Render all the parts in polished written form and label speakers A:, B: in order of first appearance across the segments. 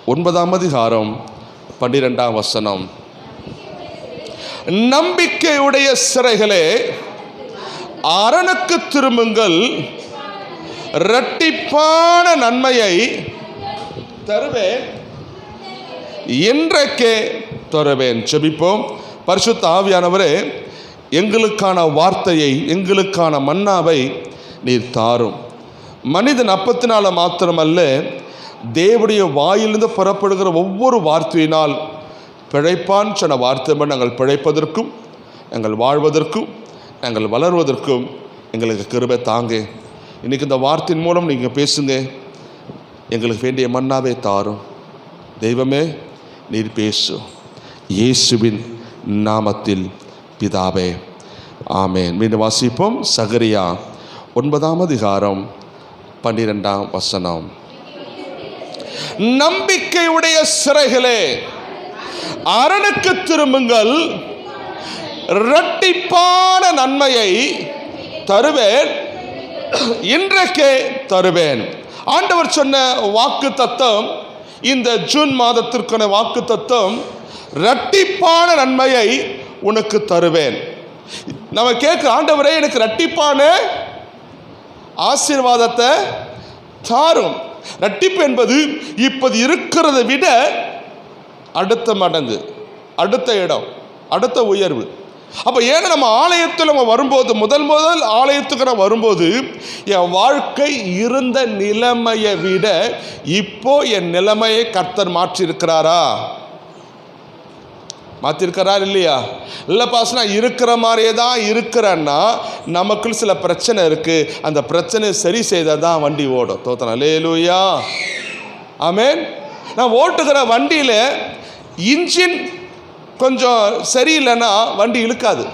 A: 9ஆம் அதிகாரம் 12ஆம் வசனம். நம்பிக்கையுடைய சிறைகளே, அரணுக்கு திரும்புங்கள், இரட்டிப்பான நன்மையை தருவேன், இன்றைக்கே தருவேன். ஜெபிப்போம். பரிசுத்த ஆவியானவரே, எங்களுக்கான வார்த்தையை, எங்களுக்கான மன்னாவை நீர் தாரும். மனிதன் அப்பத்தினால மாத்திரமல்ல, தேவனுடைய வாயிலிருந்து புறப்படுகிற ஒவ்வொரு வார்த்தையினால் பிழைப்பான் சொன்ன வார்த்தை நாங்கள் பிழைப்பதற்கும், நாங்கள் வாழ்வதற்கும், நாங்கள் வளர்வதற்கும் எங்களுக்கு கிருபை தாங்க. இன்றைக்கி இந்த வார்த்தையின் மூலம் நீங்கள் பேசுங்க. எங்களுக்கு வேண்டிய மன்னாவை தாரும். தெய்வமே, நீர் பேசு. இயேசுவின் நாமத்தில் பிதாவே, ஆமேன். மீண்டும் வாசிப்போம். சகரியா 9ஆம் அதிகாரம் 12ஆம் வசனம். நம்பிக்கையுடைய சிறைகளே, அரணுக்கு திரும்புங்கள், இரட்டிப்பான நன்மையை தருவேன், இன்றைக்கே தருவேன். ஆண்டவர் சொன்ன வாக்கு தத்தம், இந்த ஜூன் மாதத்திற்கான வாக்கு தத்தம், இரட்டிப்பான நன்மையை உனக்கு தருவேன். நம்ம கேட்க, ஆண்டவரே எனக்கு இரட்டிப்பான ஆசீர்வாதத்தை தாரும். இரட்டிப்பு என்பது இப்போது இருக்கிறதை விட அடுத்த மடங்கு, அடுத்த இடம், அடுத்த உயர்வு. அப்போ ஏன்னா நம்ம ஆலயத்தில் நம்ம வரும்போது, முதல் ஆலயத்துக்கு நான் வரும்போது என் வாழ்க்கை இருந்த நிலைமையை விட இப்போ என் நிலைமையை கர்த்தர் மாற்றியிருக்கிறாரா? மாற்றிருக்கிறார் இல்லையா? இல்லை பாஸ், நான் இருக்கிற மாதிரியே தான் இருக்கிறேன்னா நமக்குள் சில பிரச்சனை இருக்குது. அந்த பிரச்சனையை சரி செய்தால் தான் வண்டி ஓடும். தோத்தனா? அல்லேலூயா, ஆமென். நான் ஓட்டுகிற வண்டியில் இன்ஜின் கொஞ்சம் சரியில்லைன்னா வண்டி இழுக்காது.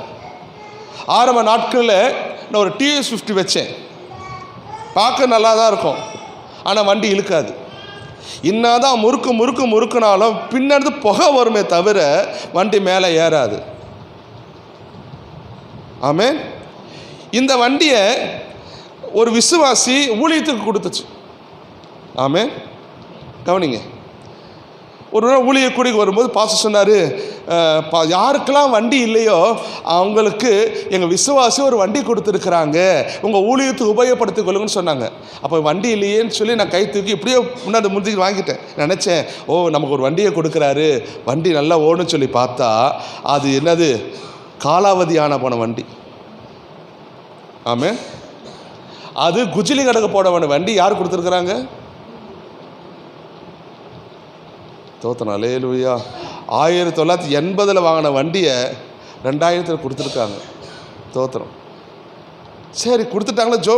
A: ஆரம்ப நாட்களில் நான் ஒரு TVS 50 வச்சேன். பார்க்க நல்லா தான் இருக்கும், ஆனால் வண்டி இழுக்காது. இன்னதான் முறுக்குனாலும் பின்னாடி புகை வருமே தவிர வண்டி மேலே ஏறாது. ஆமென். இந்த வண்டியை ஒரு விசுவாசி ஊழியத்துக்கு கொடுத்துச்சு. ஆமென். கவனிங்க. ஒரு நாள் ஊழிய கூடிக்கு வரும்போது பாஸ்டர் சொன்னார், யாருக்கெல்லாம் வண்டி இல்லையோ அவங்களுக்கு எங்கள் விசுவாசி ஒரு வண்டி கொடுத்துருக்குறாங்க, உங்கள் ஊழியத்துக்கு உபயோகப்படுத்திக் கொள்ளுங்கன்னு சொன்னாங்க. அப்போ வண்டி இல்லையேன்னு சொல்லி நான் கை தூக்கி இப்படியே முன்னாடி முந்திக்கு வாங்கிட்டேன். நினச்சேன், ஓ நமக்கு ஒரு வண்டியை கொடுக்குறாரு, வண்டி நல்லா ஓடுன்னு சொல்லி பார்த்தா அது என்னது, காலாவதியான போன வண்டி. ஆமாம், அது குஜிலி கடைக்கு போட வண்டி யார் கொடுத்துருக்குறாங்க? தோத்தனா? அல்லேலூயா. 1980 வாங்கின வண்டியை 2000 கொடுத்துருக்காங்க. தோத்திரம். சரி, கொடுத்துட்டாங்களே.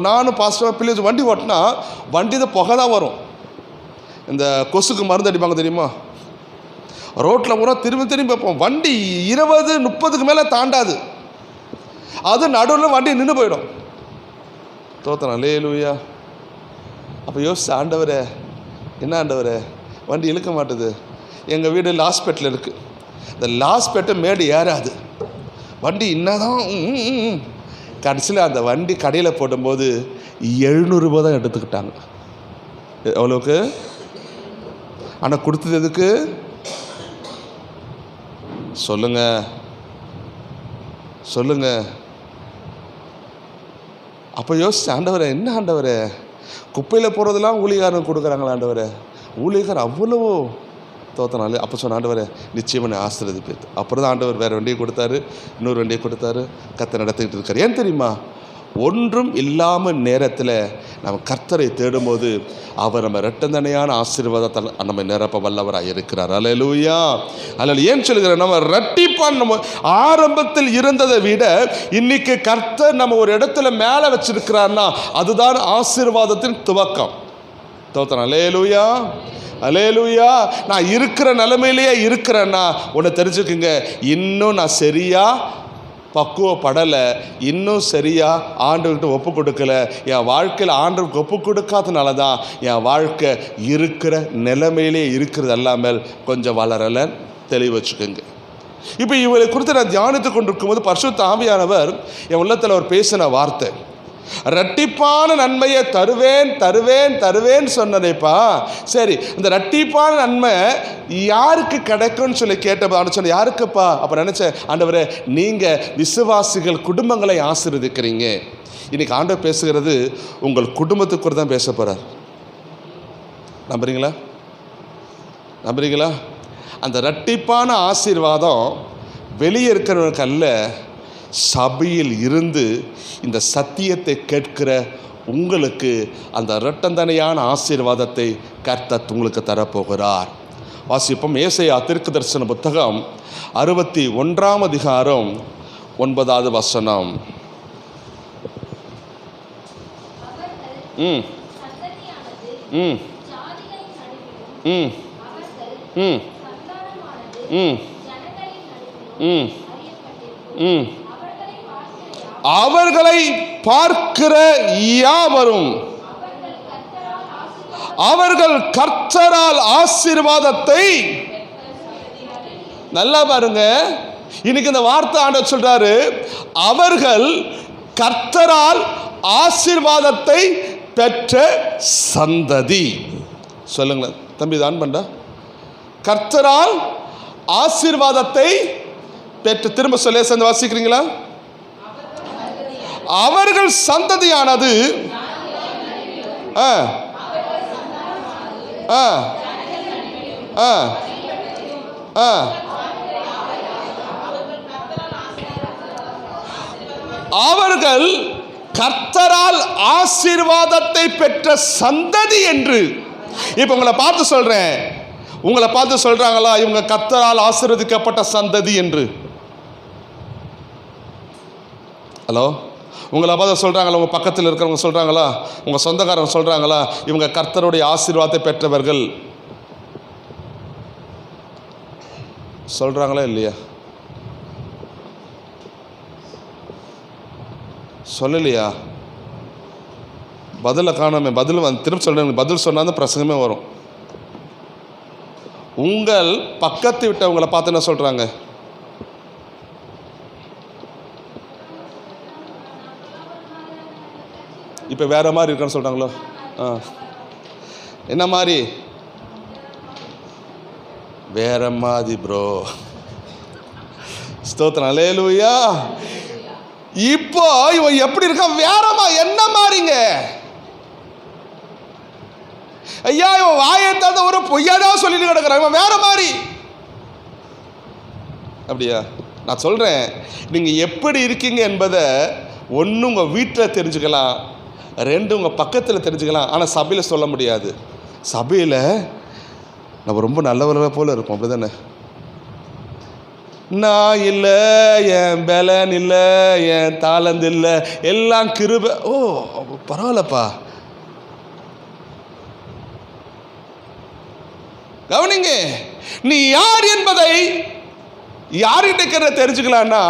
A: நானும் பாஸ்டர் பிள்ளைங்க வண்டி ஓட்டினா வண்டி தான் புகை தான் வரும். இந்த கொசுக்கு மருந்து அடிப்பாங்க தெரியுமா? ரோட்டில் பூரா திரும்பி பார்ப்போம். வண்டி 20-30க்கு மேலே தாண்டாது. அது நடுவில் வண்டி நின்று போயிடும். தோத்தனா? அல்லேலூயா. அப்போ யோசிச்சு, ஆண்டவரே, என்ன ஆண்டவரே, வண்டி இழுக்க மாட்டுது. எங்கள் வீடு லாஸ்பேட்டில் இருக்குது. இந்த லாஸ்பேட்டை மேடு ஏறாது. வண்டி என்னதான் கடைசியில் அந்த வண்டி கடையில் போடும்போது 700 ரூபா தான் எடுத்துக்கிட்டாங்க. எவ்வளோக்கு? ஆனால் கொடுத்தது எதுக்கு சொல்லுங்க. அப்போ யோசிச்சு, ஆண்டவரே, என்ன ஆண்டவரே, குப்பையில் போகிறதெல்லாம் ஊழியக்காரன் கொடுக்குறாங்களா ஆண்டவரே? ஊழியக்காரர் அவ்வளவோ? தோத்தனாலே. அப்போ சொன்ன, ஆண்டவரே நிச்சயமாக ஆசீர்வதிப்பேன். அப்புறம் தான் ஆண்டவர் வேறு வண்டியை கொடுத்தாரு, இன்னொரு வண்டியை கொடுத்தாரு. கர்த்தர் நடத்திக்கிட்டு இருக்கார். ஏன் தெரியுமா? ஒன்றும் இல்லாமல் நேரத்தில் நம்ம கர்த்தரை தேடும்போது அவர் நம்ம இரட்டந்தனையான ஆசீர்வாதத்தை நம்ம நிரப்ப வல்லவராக இருக்கிறார். அல்லேலூயா. அல்ல ஏன் சொல்லுகிறேன், நம்ம இரட்டிப்பான் நம்ம ஆரம்பத்தில் இருந்ததை விட இன்னைக்கு கர்த்தர் நம்ம ஒரு இடத்துல மேலே வச்சிருக்கிறார்னா அதுதான் ஆசீர்வாதத்தின் துவக்கம். தோத்தனா? அல்லேலூயா, அல்லேலூயா. நான் இருக்கிற நிலைமையிலேயே இருக்கிறேன்னா ஒன்று தெரிஞ்சுக்குங்க, இன்னும் நான் சரியாக பக்குவப்படலை, இன்னும் சரியாக ஆண்டவர்கிட்ட ஒப்பு கொடுக்கல. என் வாழ்க்கையில் ஆண்டவருக்கு ஒப்பு கொடுக்காதனால தான் என் வாழ்க்கை இருக்கிற நிலைமையிலே இருக்கிறது எல்லாமல் கொஞ்சம் வளரலை. தெளிவு வச்சுக்கோங்க. இப்போ இவரை குறித்து நான் தியானித்து கொண்டிருக்கும் போது பரிசுத்த ஆவியானவர் என் உள்ளத்தில் அவர் பேசின வார்த்தை, இரட்டிப்பான நன்மையை தருவேன் தருவேன் தருவேன் சொன்னதேப்பா. சரி, இந்த இரட்டிப்பான நன்மை யாருக்கு கிடைக்கும்னு சொல்லி கேட்டப்ப சொன்ன யாருக்குப்பா? அப்போ நினச்சேன், ஆண்டவரே நீங்கள் விசுவாசிகள் குடும்பங்களை ஆசீர்வதிக்கிறீங்க. இன்னைக்கு ஆண்டவர் பேசுகிறது உங்கள் குடும்பத்துக்கு தான் பேச போகிறார். நம்புறீங்களா? நம்புறீங்களா? அந்த இரட்டிப்பான ஆசீர்வாதம் வெளியே இருக்கிறவனுக்கு அல்ல, சபையில் இருந்து இந்த சத்தியத்தை கேட்கிற உங்களுக்கு அந்த இரட்டந்தனையான ஆசீர்வாதத்தை கர்த்தர் உங்களுக்கு தரப்போகிறார். வாசிப்போம். ஏசாயா தீர்க்கதரிசன புத்தகம் 61 அதிகாரம் 9வது வசனம். ம் ம் ம் ம் ம் ம் ம் அவர்களை பார்க்கிற யாவரும் அவர்கள் கர்த்தரால் ஆசீர்வாதத்தை. நல்லா பாருங்க, இன்னைக்கு இந்த வார்த்தை ஆண்டவர் சொல்றாரு, அவர்கள் கர்த்தரால் ஆசீர்வாதத்தை பெற்ற சந்ததி. சொல்லுங்களேன் தம்பி, தான் பண்ணா கர்த்தரால் ஆசீர்வாதத்தை பெற்ற. திரும்ப சொல்ல சேர்ந்து வாசிக்கிறீங்களா? அவர்கள் சந்ததியானது அவர்கள் கர்த்தரால் ஆசீர்வாதத்தை பெற்ற சந்ததி என்று. இப்ப உங்களை பார்த்து சொல்றேன், உங்களை பார்த்து சொல்றாங்களா இவங்க கர்த்தரால் ஆசீர்வதிக்கப்பட்ட சந்ததி என்று? ஹலோ, உங்களை பார்த்து சொல்கிறாங்களா? உங்கள் பக்கத்தில் இருக்கிறவங்க சொல்கிறாங்களா? உங்கள் சொந்தக்காரங்க சொல்கிறாங்களா இவங்க கர்த்தருடைய ஆசீர்வாதத்தை பெற்றவர்கள்? சொல்கிறாங்களா இல்லையா? சொல்லலையா? பதிலை காணாமே. பதில் திரும்ப சொல்கிறேன், பதில் சொன்னால் தான் பிரசங்கமே வரும். உங்கள் பக்கத்து விட்டவங்களை பார்த்து என்ன சொல்கிறாங்க? இப்போ வேறு மாதிரி இருக்கான்னு சொல்கிறாங்களோ? என்ன மாதிரி? வேற மாதிரி ப்ரோ. ஸ்தோத்திரம், அல்லேலூயா. இப்போ இவன் எப்படி இருக்கான்? வேறமா என்ன மாதிரிங்க? ஐயா, இவன் வாயை தந்த ஒரு பொய்யாதான் சொல்லிட்டு கிடக்குறான், இவன் வேற மாதிரி. அப்படியா? நான் சொல்கிறேன், நீங்கள் எப்படி இருக்கீங்க என்பதை ஒன்று உங்கள் வீட்டில் தெரிஞ்சுக்கலாம், 2 உங்கள் பக்கத்தில் தெரிஞ்சுக்கலாம். ஆனால் சபையில் சொல்ல முடியாது. சபையில் நம்ம ரொம்ப நல்லவர்களாக போல இருப்போம், அப்படி தானே? நான் இல்லை, என் பலன் இல்லை, என் தாளந்து இல்லை, எல்லாம் கிருபை. ஓ பரவாயில்லப்பா. கவனிங்க, நீ யார் என்பதை யார்கிட்ட இருக்கிற தெரிஞ்சுக்கலான்னா,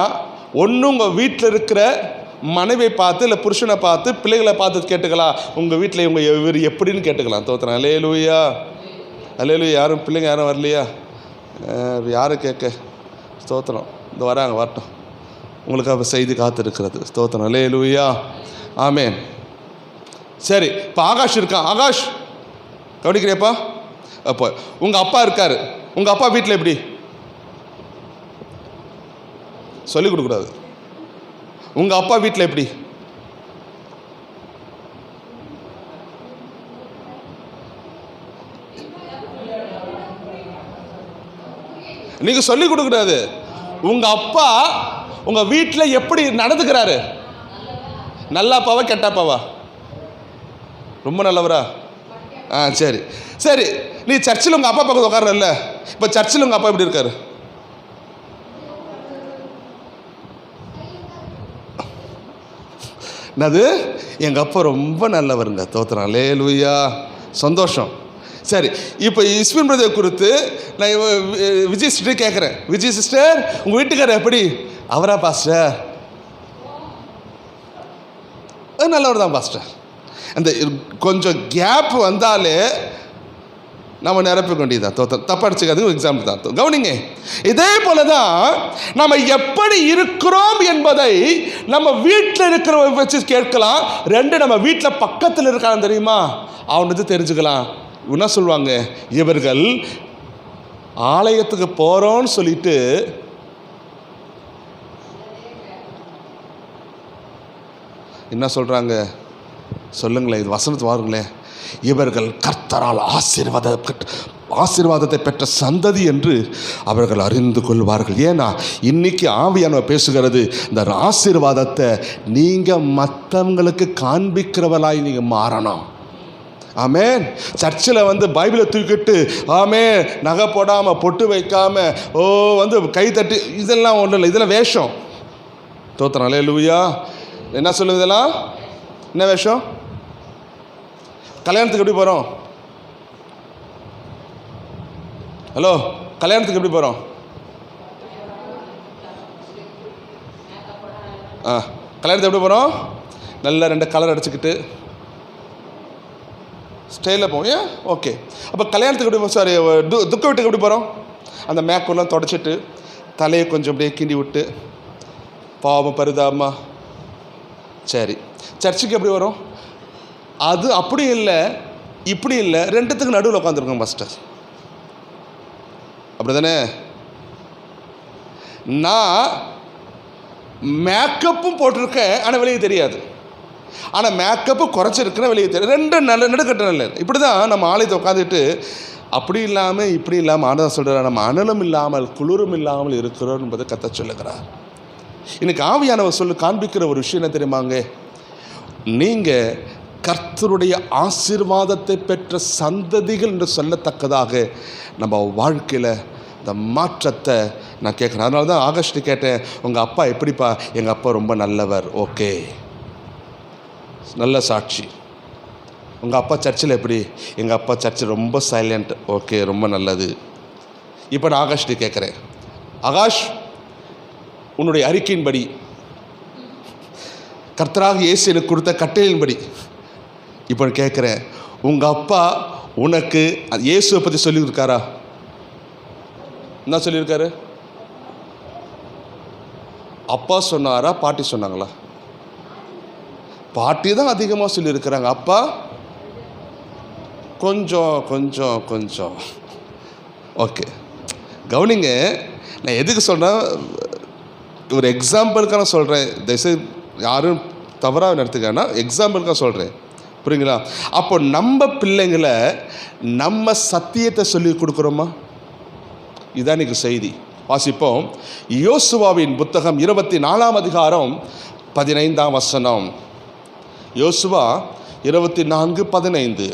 A: ஒன்று உங்கள் வீட்டில் இருக்கிற மனைவியை பார்த்து, இல்லை புருஷனை பார்த்து, பிள்ளைகளை பார்த்து கேட்டுக்கலாம். உங்கள் வீட்டில் இவங்க இவர் எப்படின்னு கேட்டுக்கலாம். தோத்துறேன். அல்லேலூயா, அல்லேலூயா. யாரும் பிள்ளைங்க யாரும் வரலையா? யாரும் கேட்க? ஸ்தோத்திரம். இந்த வராங்க, வரட்டும். உங்களுக்கு செய்தி காத்திருக்கிறது. ஸ்தோத்திரம், அல்லேலூயா, ஆமேன். சரி, இப்போ ஆகாஷ் இருக்கான். ஆகாஷ், கவனிக்கிறியப்பா? அப்போ உங்கள் அப்பா இருக்கார். உங்கள் அப்பா வீட்டில் எப்படி? சொல்லிக் கொடுக்கூடாது. உங்கள் அப்பா வீட்டில் எப்படி? நீங்கள் சொல்லிக் கொடுக்கூடாது. உங்கள் அப்பா உங்கள் வீட்டில் எப்படி நடந்துக்கிறாரு? நல்லாப்பாவா கெட்டாப்பாவா? ரொம்ப நல்லவரா? சரி சரி. நீ சர்ச்சில் உங்கள் அப்பா பக்கத்தில் உட்காரல, இப்போ சர்ச்சில் உங்கள் அப்பா எப்படி இருக்காரு? என்னது? எங்கள் அப்பா ரொம்ப நல்லவருங்க. தோத்துறேன். அல்லேலூயா, சந்தோஷம். சரி, இப்போ இஸ்மின் பிரதர் குறித்து நான் விஜய் சிஸ்டர் கேட்குறேன். விஜய் சிஸ்டர், உங்கள் வீட்டுக்காரர் எப்படி? அவரா பாஸ்டர்? நல்லவர் தான் பாஸ்டர். அந்த கொஞ்சம் கேப் வந்தாலே நம்ம நிரப்பிக்க வேண்டியதுதான். தப்பா அடிச்சுக்காதுங்க, எக்ஸாம்பிள் தான். கவனிங்க, இதே போல தான் நம்ம எப்படி இருக்கிறோம் என்பதை நம்ம வீட்டில் இருக்கிறவங்க வச்சு கேட்கலாம். ரெண்டு, நம்ம வீட்டில் பக்கத்தில் இருக்கான்னு தெரியுமா, அவனுக்கு தெரிஞ்சுக்கலாம். என்ன சொல்லுவாங்க, இவர்கள் ஆலயத்துக்கு போகிறோன்னு சொல்லிட்டு என்ன சொல்கிறாங்க சொல்லுங்களேன், இது வசனத்து வாருங்களேன். இவர்கள் கர்த்தரால் ஆசீர்வாதத்தை பெற்ற சந்ததி என்று அவர்கள் அறிந்து கொள்வார்கள். ஏன்னா இன்னைக்கு ஆவியானவர் பேசுகிறது, இந்த ஆசீர்வாதத்தை நீங்கள் மற்றவங்களுக்கு காண்பிக்கிறவளாய் நீங்கள் மாறணும். ஆமென். சர்ச்சில் பைபிளை தூக்கிட்டு நகை போடாமல் பொட்டு வைக்காமல் கை தட்டி, இதெல்லாம் ஒன்றும் இல்லை, இதெல்லாம் வேஷம். தோத்திரம். அல்லேலூயா. என்ன சொல்லுது இதெல்லாம்? என்ன வேஷம்? கல்யாணத்துக்கு எப்படி போகிறோம்? ஹலோ, கல்யாணத்துக்கு எப்படி போகிறோம்? கல்யாணத்துக்கு எப்படி போகிறோம்? நல்ல 2 கலர் அடிச்சுக்கிட்டு ஸ்டைலில் போவோம். ஏன்? ஓகே. அப்போ கல்யாணத்துக்கு எப்படி, சாரி, துக்க வீட்டுக்கு எப்படி போகிறோம்? அந்த மேக்கெல்லாம் தொடச்சிட்டு தலையை கொஞ்சம் அப்படியே கிண்டி விட்டு பாவம் பரிதாபமா. சரி, சர்ச்சுக்கு எப்படி வரும்? அது அப்படி இல்லை, இப்படி இல்லை, ரெண்டுத்துக்கு நடுவில் உட்காந்துருக்கோம் பாஸ்டர். அப்படி தானே? நான் மேக்கப்பும் போட்டிருக்கேன், ஆனால் வெளியே தெரியாது. ஆனால் மேக்கப்பு குறைச்சிருக்குன்னா வெளியே தெரியும். ரெண்டு நடுக்கட்ட நல்ல. இப்படி தான் நம்ம ஆலயத்தை உட்காந்துட்டு அப்படி இல்லாமல் இப்படி இல்லாமல் ஆனதான் சொல்கிறார், நம்ம அனலும் இல்லாமல் குளிரும் இல்லாமல் இருக்கிறோம் என்பதை கத்த சொல்லுகிறார். இன்னைக்கு ஆவியானவர் காண்பிக்கிற ஒரு விஷயம் என்ன தெரியுமாங்க, நீங்கள் கர்த்தருடைய ஆசீர்வாதத்தை பெற்ற சந்ததிகள் என்று சொல்லத்தக்கதாக நம்ம வாழ்க்கையில் இந்த மாற்றத்தை நான் கேட்குறேன். அதனால தான் ஆகஸ்ட் கேட்டேன், உங்கள் அப்பா எப்படிப்பா? எங்கள் அப்பா ரொம்ப நல்லவர். ஓகே, நல்ல சாட்சி. உங்கள் அப்பா சர்ச்சில் எப்படி? எங்கள் அப்பா சர்ச்சில் ரொம்ப சைலண்ட். ஓகே, ரொம்ப நல்லது. இப்போ நான் ஆகஸ்ட் கேட்குறேன், ஆகாஷ், உன்னுடைய அறிக்கையின்படி, கர்த்தராக இயேசு எனக்கு கொடுத்த கட்டளையின்படி இப்போ கேட்குறேன், உங்கள் அப்பா உனக்கு இயேசுவை பற்றி சொல்லியிருக்காரா? என்ன சொல்லியிருக்காரு? அப்பா சொன்னாரா, பாட்டி சொன்னாங்களா? பாட்டி தான் அதிகமாக சொல்லியிருக்கிறாங்க. அப்பா கொஞ்சம் கொஞ்சம் கொஞ்சம். ஓகே, கவனிங்க, நான் எதுக்கு சொல்கிறேன், ஒரு எக்ஸாம்பிளுக்காக நான் சொல்கிறேன். தயவுசெய்து யாரும் தவறாக நடத்துக்கன்னா எக்ஸாம்பிளுக்காக சொல்கிறேன், புரியுங்களா? அப்போ நம்ம பிள்ளைங்களை நம்ம சத்தியத்தை சொல்லி கொடுக்குறோமா? இதுதான் இன்றைக்கி செய்தி. வாசிப்போம். யோசுவாவின் புத்தகம் 24ஆம் அதிகாரம் 15ஆம் வசனம். யோசுவா 24:15.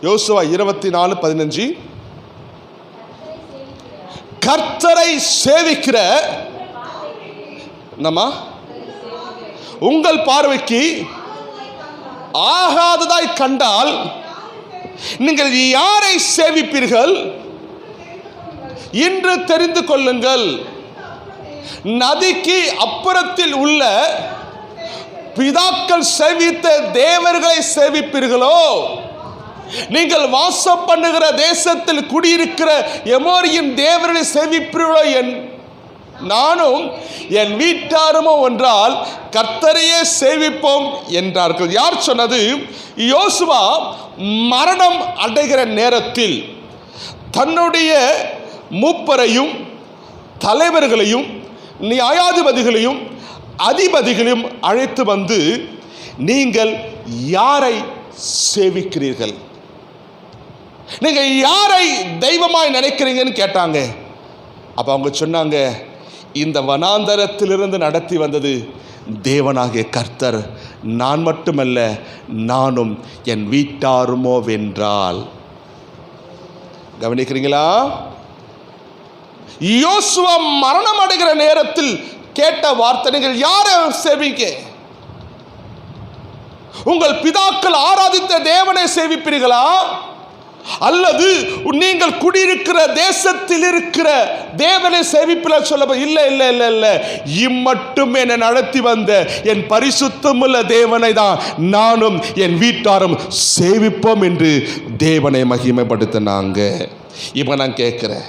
A: யோசுவா 24:15. கர்த்தரை சேவிக்கிற நம்ம உங்கள் பார்வைக்கு ஆகாததாய் கண்டால் நீங்கள் யாரை சேவிப்பீர்கள் இன்று தெரிந்து கொள்ளுங்கள். நதிக்கு அப்புறத்தில் உள்ள பிதாக்கள் சேவித்த தேவர்களை சேவிப்பீர்களோ, நீங்கள் வாசம் பண்ணுகிற தேசத்தில் குடியிருக்கிற எமோரியின் தேவர்களை சேவிப்பீர்களோ, நானும் என் வீட்டாருமோ என்றால் கர்த்தரையே சேவிப்போம் என்றார்கள். யார் சொன்னது? யோசுவா மரணம் அடைகிற நேரத்தில் தன்னுடைய மூப்பரையும் தலைவர்களையும் நியாயாதிபதிகளையும் அதிபதிகளையும் அழைத்து வந்து, நீங்கள் யாரை சேவிக்கிறீர்கள், நீங்கள் யாரை தெய்வமாய் நினைக்கிறீங்கன்னு கேட்டாங்க. அப்போ அவங்க சொன்னாங்க, இந்த வனாந்தரத்திலிருந்து நடத்தி வந்தது தேவனாகிய கர்த்தர், நான் மட்டுமல்ல நானும் என் வீட்டாருமோ வென்றால். கவனிக்கிறீங்களா? யோசுவா மரணம் அடைகிற நேரத்தில் கேட்ட வார்த்தை, நீங்கள் யாரை சேவிக்க? உங்கள் பிதாக்கள் ஆராதித்த தேவனை சேவிப்பீர்களா, அல்லது நீங்கள் குடியிருக்கிற தேசத்தில் இருக்கிற தேவனை சேவிப்பில் சொல்ல இல்லை இல்லை இல்லை இல்லை, இம்மட்டும் என்னை நடத்தி வந்த என் பரிசுத்தமுள்ள தேவனை தான் நானும் என் வீட்டாரும் சேவிப்போம் என்று தேவனை மகிமைப்படுத்தினாங்க. இப்போ நான் கேட்கிறேன்,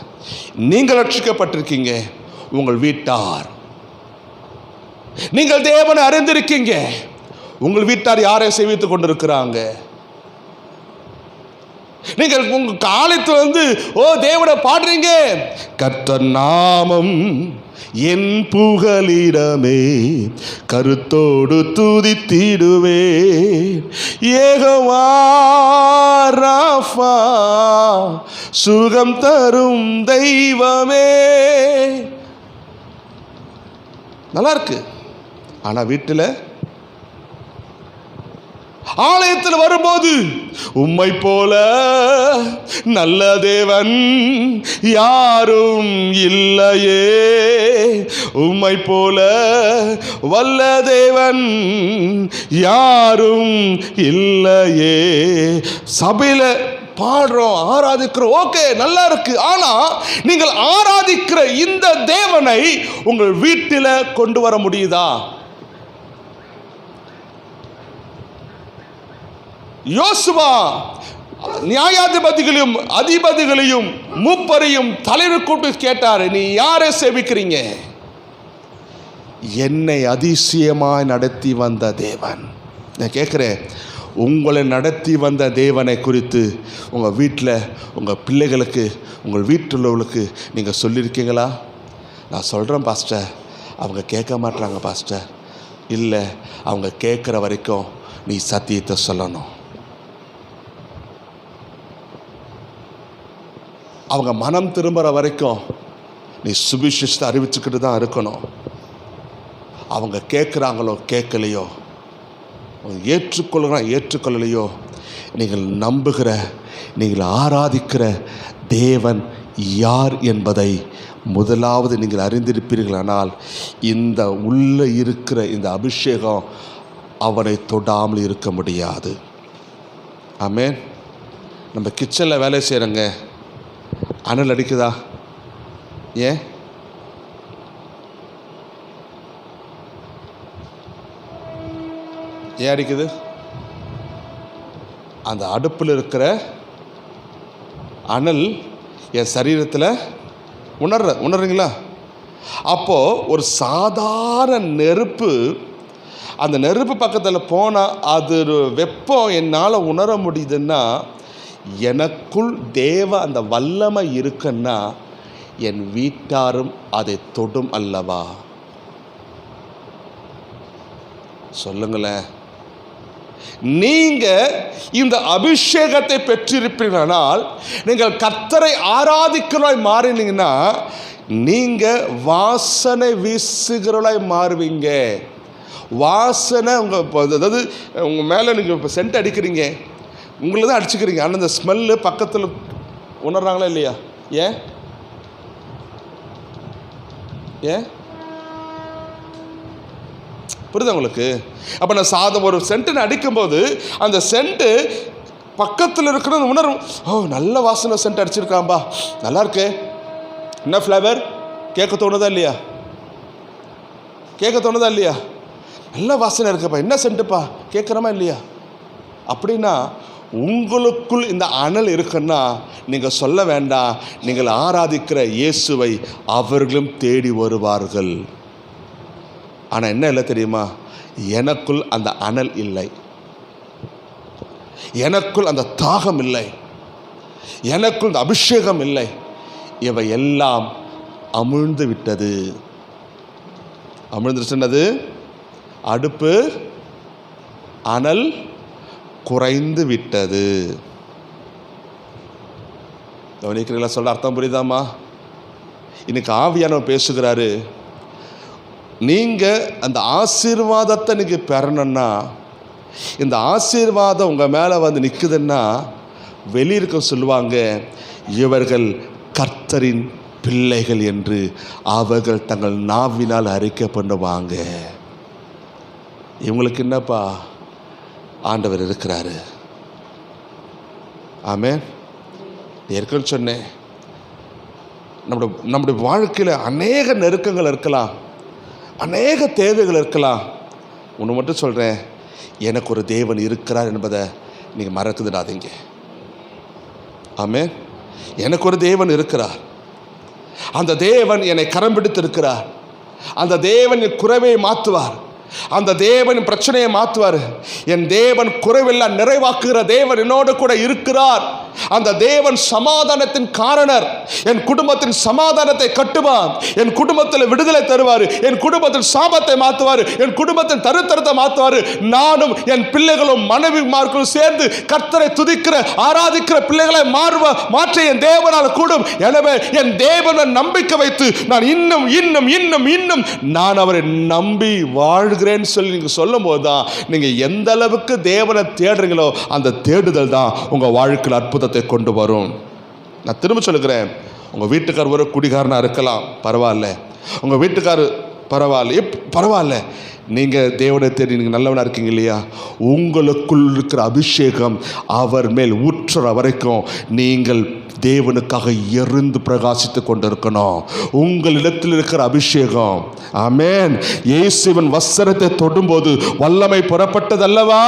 A: நீங்கள் ரட்சிக்கப்பட்டிருக்கீங்க, உங்கள் வீட்டார், நீங்கள் தேவனை அறிந்திருக்கீங்க, உங்கள் வீட்டார் யாரை சேவித்துக் கொண்டிருக்கிறாங்க? நீங்கள் உங்க காலத்துல தேவனை பாடுறீங்க, கர்த்தர் நாமம் என் புகலிடமே, கருத்தோடு துதித்திடுவே, யெகோவா ராஃபா சுகம் தரும் தெய்வமே. நல்லா இருக்கு. ஆனா வீட்டில் ஆலயத்தில் வரும்போது உம்மை போல நல்ல தேவன் யாரும் இல்லையே, உம்மை போல வல்ல தேவன் யாரும் இல்லையே. சபையில பாடுறோம், ஆராதிக்கிறோம், ஓகே நல்லா இருக்கு. ஆனா நீங்கள் ஆராதிக்கிற இந்த தேவனை உங்கள் வீட்டில் கொண்டு வர முடியுதா? யோசுவா நியாயாதிபதிகளையும் அதிபதிகளையும் மூப்பரையும் தலைவர் கூப்பிட்டு கேட்டாரு, நீ யாரை சேவிக்கிறீங்க? என்னை அதிசயமாய் நடத்தி வந்த தேவன். நான் கேட்குறேன், உங்களை நடத்தி வந்த தேவனை குறித்து உங்கள் வீட்டில் உங்கள் பிள்ளைகளுக்கு, உங்கள் வீட்டில் உள்ளவர்களுக்கு நீங்கள் சொல்லியிருக்கீங்களா? நான் சொல்கிறேன் பாஸ்டர், அவங்க கேட்க மாட்டாங்க பாஸ்டர். இல்லை, அவங்க கேட்குற வரைக்கும் நீ சத்தியத்தை சொல்லணும். அவங்க மனம் திரும்புகிற வரைக்கும் நீ சுவிசேஷத்தை அறிவிச்சுக்கிட்டு தான் இருக்கணும். அவங்க கேட்குறாங்களோ கேட்கலையோ, ஏற்றுக்கொள்ளலையோ, நீங்கள் நம்புகிற, நீங்கள் ஆராதிக்கிற தேவன் யார் என்பதை முதலாவது நீங்கள் அறிந்திருப்பீர்களானால் இந்த உள்ள இருக்கிற இந்த அபிஷேகம் அவனை தொடாமல் இருக்க முடியாது. ஆமென். நம்ம கிச்சனில் வேலை செய்கிறோங்க, அனல் அடிக்குதா? ஏன் அடிக்குது? அந்த அடுப்பில் இருக்கிற அனல் என் சரீரத்தில் உணர்றீங்களா? அப்போது ஒரு சாதாரண நெருப்பு, அந்த நெருப்பு பக்கத்தில் போனால் அது வெப்பம் என்னால் உணர முடியுதுன்னா, எனக்குள் தேவ அந்த வல்லமை இருக்குன்னா என் வீட்டாரும் அதை தொடும் அல்லவா? சொல்லுங்களேன். நீங்க இந்த அபிஷேகத்தை பெற்றிருப்பீர்களானால், நீங்கள் கர்த்தரை ஆராதிக்கிறவராய் மாறினீங்கன்னா நீங்க வாசனை வீசுகிறவராய் மாறுவீங்க. வாசனை அதாவது உங்கள் மேலே நீங்கள் இப்போ சென்ட் அடிக்கிறீங்க, உங்களை தான் அடிச்சுக்கிறீங்க, ஆனால் அந்த ஸ்மெல்லு பக்கத்தில் உணர்றாங்களா இல்லையா? ஏன் புரியுதா உங்களுக்கு? அப்போ நான் ஒரு சென்ட்டு அடிக்கும்போது அந்த சென்ட்டு பக்கத்தில் இருக்கிற உணர்வு, நல்ல வாசனை சென்ட் அடிச்சிருக்காம்பா, நல்லா இருக்கு, என்ன ஃப்ளேவர், கேட்க தோணுதா இல்லையா? நல்ல வாசனை இருக்குப்பா, என்ன சென்ட்டுப்பா, கேட்குறமா இல்லையா? அப்படின்னா உங்களுக்குள் இந்த அனல் இருக்குன்னா நீங்கள் சொல்ல வேண்டாம், நீங்கள் ஆராதிக்கிற இயேசுவை அவர்களும் தேடி வருவார்கள். ஆனால் என்ன இல்லை தெரியுமா? எனக்குள் அந்த அனல் இல்லை, எனக்குள் அந்த தாகம் இல்லை, எனக்குள் அந்த அபிஷேகம் இல்லை. இவை எல்லாம் அமிழ்ந்து விட்டது. அமிழ்ந்துருச்சுன்னது அடுப்பு அனல் குறைந்து விட்டது. கவனிக்கிறீங்களா? சொல்ல அர்த்தம் புரியுதாமா? இன்னைக்கு ஆவியானவர் பேசுகிறாரு, நீங்கள் அந்த ஆசீர்வாதத்தை நீங்கள் பெறணும்னா, இந்த ஆசீர்வாதம் உங்கள் மேலே வந்து நிற்குதுன்னா வெளியிருக்க சொல்லுவாங்க, இவர்கள் கர்த்தரின் பிள்ளைகள் என்று அவர்கள் தங்கள் நாவினால் அறிக்கை பண்ணுவாங்க. இவங்களுக்கு என்னப்பா, ஆண்டவர் இருக்கிறாரு. ஆமென். ஏற்கனவே சொன்னேன், நம்முடைய வாழ்க்கையில் அநேக நெருக்கங்கள் இருக்கலாம், அநேக தேவைகள் இருக்கலாம். ஒன்று மட்டும் சொல்கிறேன், எனக்கு ஒரு தேவன் இருக்கிறார் என்பதை நீங்கள் மறந்துடாதீங்க. ஆமென். எனக்கு ஒரு தேவன் இருக்கிறார். அந்த தேவன் என்னை கரம் பிடித்திருக்கிறார். அந்த தேவன் என் குறைவை மாற்றுவார். அந்த தேவன் பிரச்சனையை மாற்றுவார். என் தேவன் குறைவெல்லாம் நிறைவாக்குகிற தேவன் என்னோடு கூட இருக்கிறார். அந்த தேவன் சமாதானத்தின் காரணர். என் குடும்பத்தின் சமாதானத்தை கட்டுவார். என் குடும்பத்தில் விடுதலை தருவார். என் குடும்பத்தில் சாபத்தை மாற்றுவார். என் குடும்பத்தின் தருத்தரத்தை மாற்றுவார். நானும் என் பிள்ளைகளும் மனைவிமார்களும் சேர்ந்து கர்த்தரை துதிக்கிற ஆராதிக்கிற பிள்ளைகளை மாற்ற என் தேவனால் கூடும். எனவே என் தேவனை நம்பிக்கை வைத்து நான் இன்னும் இன்னும் இன்னும் இன்னும் நான் அவரை நம்பி வாழ்கிறேன்னு சொல்லி நீங்கள் சொல்லும் போது தான் நீங்கள் எந்த அளவுக்கு தேவனை தேடுறீங்களோ அந்த தேடுதல் தான் உங்கள் வாழ்க்கையில் அற்புதத்தை கொண்டு வரும். நான் திரும்ப சொல்லுகிறேன், உங்கள் வீட்டுக்கார் ஒரு குடிகாரனாக இருக்கலாம், பரவாயில்ல. உங்கள் வீட்டுக்காரர் பரவாயில்ல. நீங்கள் தேவனை தேடி நீங்கள் நல்லவனாக இருக்கீங்க இல்லையா? உங்களுக்குள் இருக்கிற அபிஷேகம் அவர் மேல் ஊற்றுற வரைக்கும் நீங்கள் தேவனுக்காக எரிந்து பிரகாசித்து கொண்டிருக்கணும். உங்களிடத்தில் இருக்கிற அபிஷேகம். ஆமென். இயேசுவின் வஸ்திரத்தை தொடும்போது வல்லமை புறப்பட்டதல்லவா?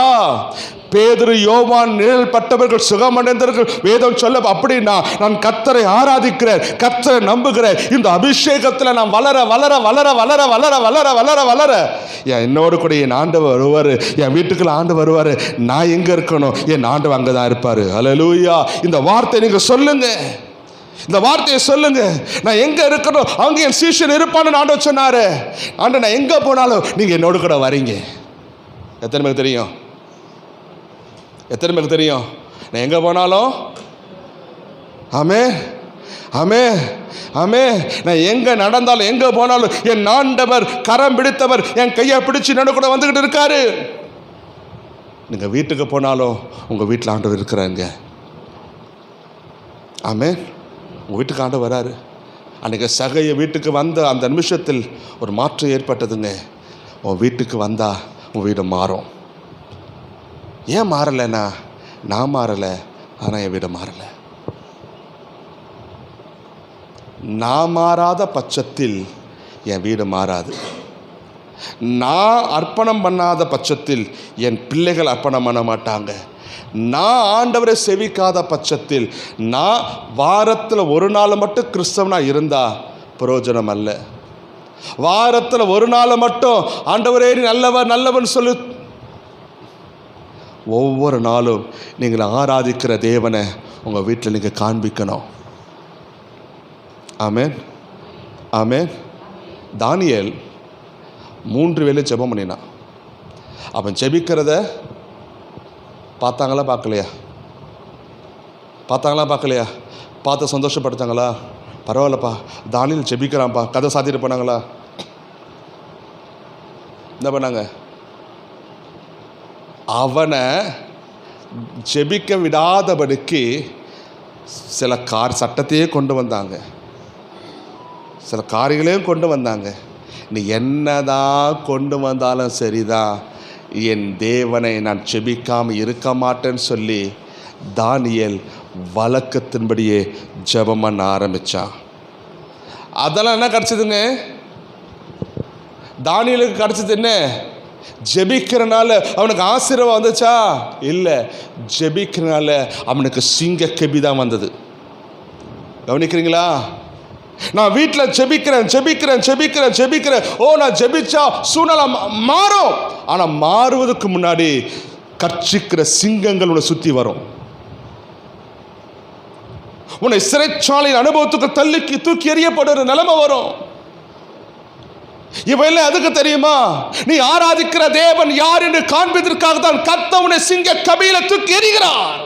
A: பேதுரு யோவான் நிழல் பட்டவர்கள் சுகமடைந்தார்கள் வேதம் சொல்ல. அப்படின்னா நான் கர்த்தரை ஆராதிக்கிறேன், கர்த்தரை நம்புகிறேன். இந்த அபிஷேகத்தில் நான் வளர வளர வளர வளர வளர வளர வளர வளர என்னோடு கூட என் ஆண்டவர் வருவார். என் வீட்டுக்குள்ள ஆண்டவர் வருவார். நான் எங்கே இருக்கணும்? என் ஆண்டவர் அங்கே தான் இருப்பார். ஹல்லேலூயா. இந்த வார்த்தை நீங்கள் சொல்லுங்க, இந்த வார்த்தையை சொல்லுங்க. நான் எங்கே இருக்கணும் அங்கே என் சீஷன் இருப்பான்னு ஆண்டவர் சொன்னார். ஆண்டவர் நான் எங்கே போனாலும் நீங்கள் என்னோடு கூட வரீங்க. எத்தனை பேருக்கு தெரியும்? எத்தனை பேருக்கு தெரியும்? நான் எங்கே போனாலும் ஆமென் ஆமென் ஆமென். நான் எங்கே நடந்தாலும் எங்கே போனாலும் என் ஆண்டவர் கரம் பிடித்தவர் என் கையை பிடிச்சி நடு கூட வந்துக்கிட்டு இருக்காரு. நீங்கள் வீட்டுக்கு போனாலும் உங்கள் வீட்டில் ஆண்டவர் இருக்கிறாங்க. ஆமென். உங்கள் வீட்டுக்கு ஆண்டவர் வராரு. அன்றைக்கி சகைய வீட்டுக்கு வந்த அந்த நிமிஷத்தில் ஒரு மாற்றம் ஏற்பட்டதுங்க. உன் வீட்டுக்கு வந்தால் உன் வீடு மாறும். ஏன் மாறலைண்ணா? நான் மாறலை, ஆனால் என் வீடு மாறலை. நான் மாறாத பட்சத்தில் என் வீடு மாறாது. நான் அர்ப்பணம் பண்ணாத பட்சத்தில் என் பிள்ளைகள் அர்ப்பணம் பண்ண மாட்டாங்க. நான் ஆண்டவரை செவிக்காத பட்சத்தில் நான் வாரத்தில் ஒரு நாள் மட்டும் கிறிஸ்தவனாக இருந்தால் பிரயோஜனம் அல்ல. வாரத்தில் ஒரு நாள் மட்டும் ஆண்டவரே நல்லவர் நல்லவன் சொல்லி ஒவ்வொரு நாளும் நீங்கள் ஆராதிக்கிற தேவனை உங்கள் வீட்டில் நீங்கள் காண்பிக்கணும். ஆமென் ஆமென். தானியேல் 3 வேளை ஜெபம் பண்ணினான். அவன் ஜெபிக்கிறத பார்த்தாங்களா பார்க்கலையா? பார்த்து சந்தோஷப்படுத்தாங்களா? பரவாயில்லப்பா தானியேல் ஜெபிக்கிறான்ப்பா, கதை சாத்திட்டு போனாங்களா? என்ன பண்ணாங்க? அவனை ஜெபிக்க விடாதபடிக்கு சில சட்டத்தையே கொண்டு வந்தாங்க, சில காரியங்களையும் கொண்டு வந்தாங்க. நீ என்னதான் கொண்டு வந்தாலும் சரிதான், என் தேவனை நான் ஜெபிக்காமல் இருக்க மாட்டேன்னு சொல்லி தானியேல் வழக்கத்தின்படியே ஜெபம் பண்ண ஆரம்பித்தான். அதெல்லாம் என்ன கிடச்சிதுங்க? தானியேலுக்கு கிடச்சது என்ன? ஜெபிக்கிறனால அவனுக்கு ஆசீர்வாதம் வந்துச்சா? இல்லை, ஜெபிக்கிறனால அவனுக்கு சிங்க கெபி தான் வந்தது. கவனிக்கிறீங்களா? நான் வீட்டில் ஜெபிக்கிறேன். ஓ, நான் ஜெபிச்சா சூழ்நிலை மாறும். ஆனால் மாறுவதற்கு முன்னாடி கர்ச்சிக்கிற சிங்கங்கள் உன்னை சுற்றி வரும். உன்னை சிறைச்சாலையின் அனுபவத்துக்கு தூக்கி எறியப்படுற நிலைமை வரும். இவையெல்லாம் எதுக்கு தெரியுமா? நீ ஆராதிக்கிற தேவன் யார் என்று காண்பதற்காக தான் கர்த்தர் உன்னை சிங்க கபியில தூக்கி எறிகிறார்.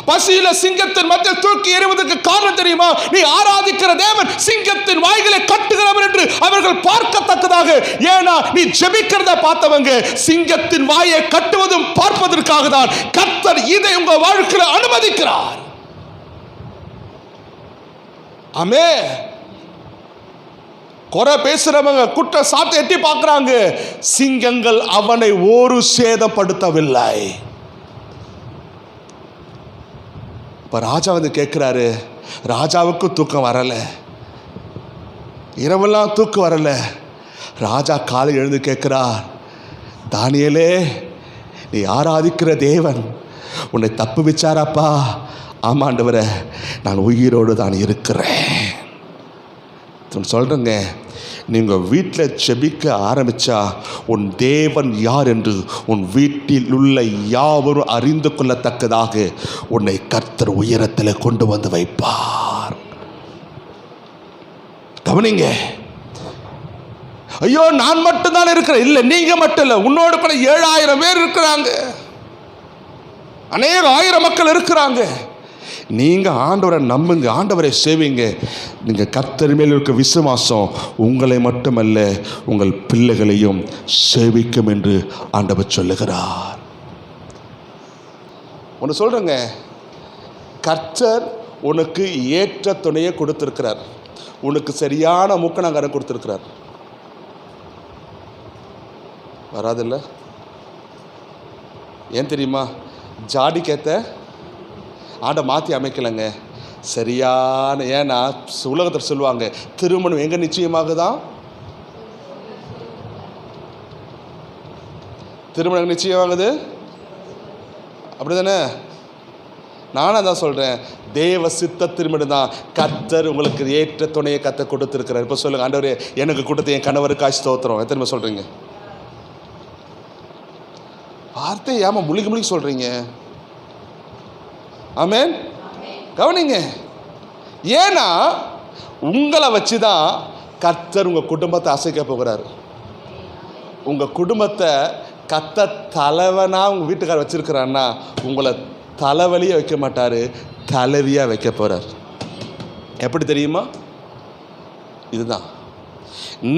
A: பசியில சிங்கத்தின் மத்தியில் தூக்கி எறிவதற்கு காரணம் தெரியுமா? நீ ஆராதிக்கிற தேவன் சிங்கத்தின் வாய்களை கட்டுகிறவர் என்று அவர்கள் பார்க்கத்தக்கதாக. ஏன்னா நீ ஜெபிக்கிறத பார்த்தவங்க சிங்கத்தின் வாயை கட்டுவதும் பார்ப்பதற்காக தான் கர்த்தர் இதை உங்க வாழ்க்கையில் அனுமதிக்கிறார். ஆமென். குறை பேசுறவங்க குற்ற சாட்டை எட்டி பார்க்கிறாங்க. சிங்கங்கள் அவனை ஒரு சேதப்படுத்தவில்லை. இப்போ ராஜா வந்து கேட்குறாரு. ராஜாவுக்கும் தூக்கம் வரலை, இரவெல்லாம் தூக்கம் வரலை. ராஜா காலை எழுந்து கேட்குறார், தானியேலே, நீ ஆராதிக்கிற தேவன் உன்னை தப்பு வச்சாராப்பா? ஆமாண்டவரே, நான் உயிரோடு தான் இருக்கிறேன். சொல்கிறேங்க, நீங்கள் வீட்டில் செபிக்க ஆரம்பித்தா உன் தேவன் யார் என்று உன் வீட்டில் உள்ள யாவரும் அறிந்து கொள்ளத்தக்கதாக உன்னை கர்த்தர் உயரத்தில் கொண்டு வந்து வைப்பார். கவனிங்க. ஐயோ, நான் மட்டும்தான் இருக்கிறேன். இல்லை, நீங்கள் மட்டும் இல்லை, உன்னோடு கூட 7000 பேர் இருக்கிறாங்க, அநேக 1000 மக்கள் இருக்கிறாங்க. நீங்கள் ஆண்டவரை நம்புங்க, ஆண்டவரை சேவிங்க. நீங்கள் கர்த்தர் மேல் இருக்க விசுவாசம் உங்களை மட்டுமல்ல, உங்கள் பிள்ளைகளையும் சேவிக்கும் என்று ஆண்டவர் சொல்லுகிறார். ஒன்று சொல்கிறேங்க, கர்த்தர் உனக்கு ஏற்ற துணையை கொடுத்துருக்கிறார். உனக்கு சரியான மூக்கணாங்காரம் கொடுத்துருக்கிறார். வராதில்ல? ஏன் தெரியுமா? ஜாடிக்கேற்ற ஆண்டை மாற்றி அமைக்கலைங்க, சரியான. ஏன்னா உலகத்தில் சொல்லுவாங்க, திருமணம் எங்கே நிச்சயமாகுதான்? திருமணம் எங்கே நிச்சயமாகுது? அப்படி தானே? நானும் தான் சொல்கிறேன், தேவ சித்த திருமணம் தான். கர்த்தர் உங்களுக்கு ஏற்ற துணையை கர்த்தர் கொடுத்துருக்கிறார். இப்போ சொல்லுங்கள், ஆண்டவரே, எனக்கு கொடுத்த என் கணவருக்காய் ஸ்தோத்திரம். எத்தனை சொல்கிறீங்க? வார்த்தை ஏமா முழுகி சொல்கிறீங்க? ஆமென். கவனிங்க. ஏன்னா உங்களை வச்சு தான் கர்த்தர் உங்கள் குடும்பத்தை அசைக்க போகிறார். உங்கள் குடும்பத்தை கர்த்தர் தலைவனாக உங்கள் வீட்டுக்காரர் வச்சுருக்கிறான்னா உங்களை தலைவலியாக வைக்க மாட்டார், தலைவியாக வைக்க போகிறார். எப்படி தெரியுமா? இதுதான்,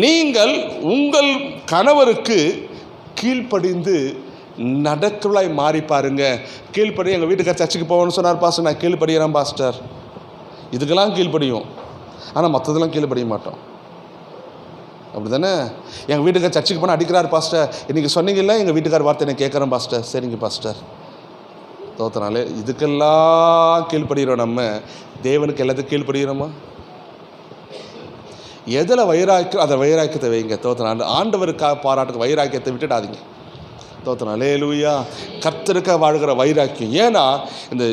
A: நீங்கள் உங்கள் கணவருக்கு கீழ்ப்படிந்து நடக்கலாய் மாறி பாருங்க. கீழ்ப்படி. எங்கள் வீட்டுக்கார சர்ச்சுக்கு போகணும்னு சொன்னார் பாஸ்டர், நான் கீழ்படுகிறேன் பாஸ்டர். இதுக்கெல்லாம் கீழ்ப்படியும், ஆனால் மற்றதெல்லாம் கீழ்ப்படிய மாட்டோம். அப்படி தானே? எங்கள் வீட்டுக்கார சர்ச்சுக்கு போனால் அடிக்கிறார் பாஸ்டர், இன்றைக்கி சொன்னீங்கல்ல எங்கள் வீட்டுக்கார வார்த்தை நான் கேட்குறேன் பாஸ்டர். சரிங்க பாஸ்டர், தோத்தனாலே. இதுக்கெல்லாம் கீழ்ப்படுகிறோம். நம்ம தேவனுக்கு எல்லாத்துக்கும் கீழ்ப்படுகிறோமா? எதில் வைராக்கியம் அதை வைராக்கியத்தை வைங்க. தோத்தனால ஆண்டவருக்காக பாராட்டுக்கு வைராக்கியத்தை விட்டுடாதீங்க. தோத்தனா அல்லேலூயா. கர்த்தருக்காக வாழ்கிற வைராக்கியம். ஏன்னா இந்த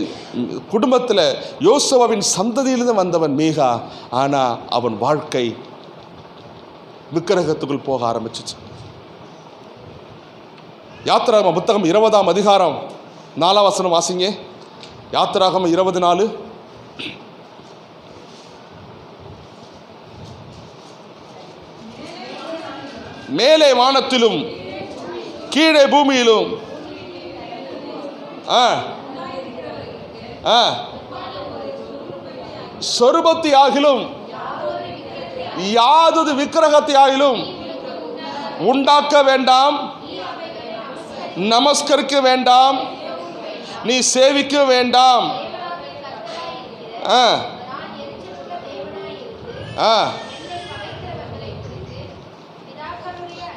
A: குடும்பத்தில் யோசுவாவின் சந்ததியிலிருந்து வந்தவன் மீகா, ஆனால் அவன் வாழ்க்கை விக்கிரகத்துக்குள் போக ஆரம்பிச்சிச்சு. யாத்திராகம புத்தகம் 20ஆம் அதிகாரம் 4ஆம் வசனம் வாசிங்க. யாத்திராகம 20:4. மேலே வானத்திலும் கீழே பூமியிலும் சொருபத்தி ஆகிலும் யாதொரு விக்கிரகத்தை ஆகிலும் உண்டாக்க வேண்டாம், நமஸ்கரிக்க வேண்டாம், நீ சேவிக்க வேண்டாம்.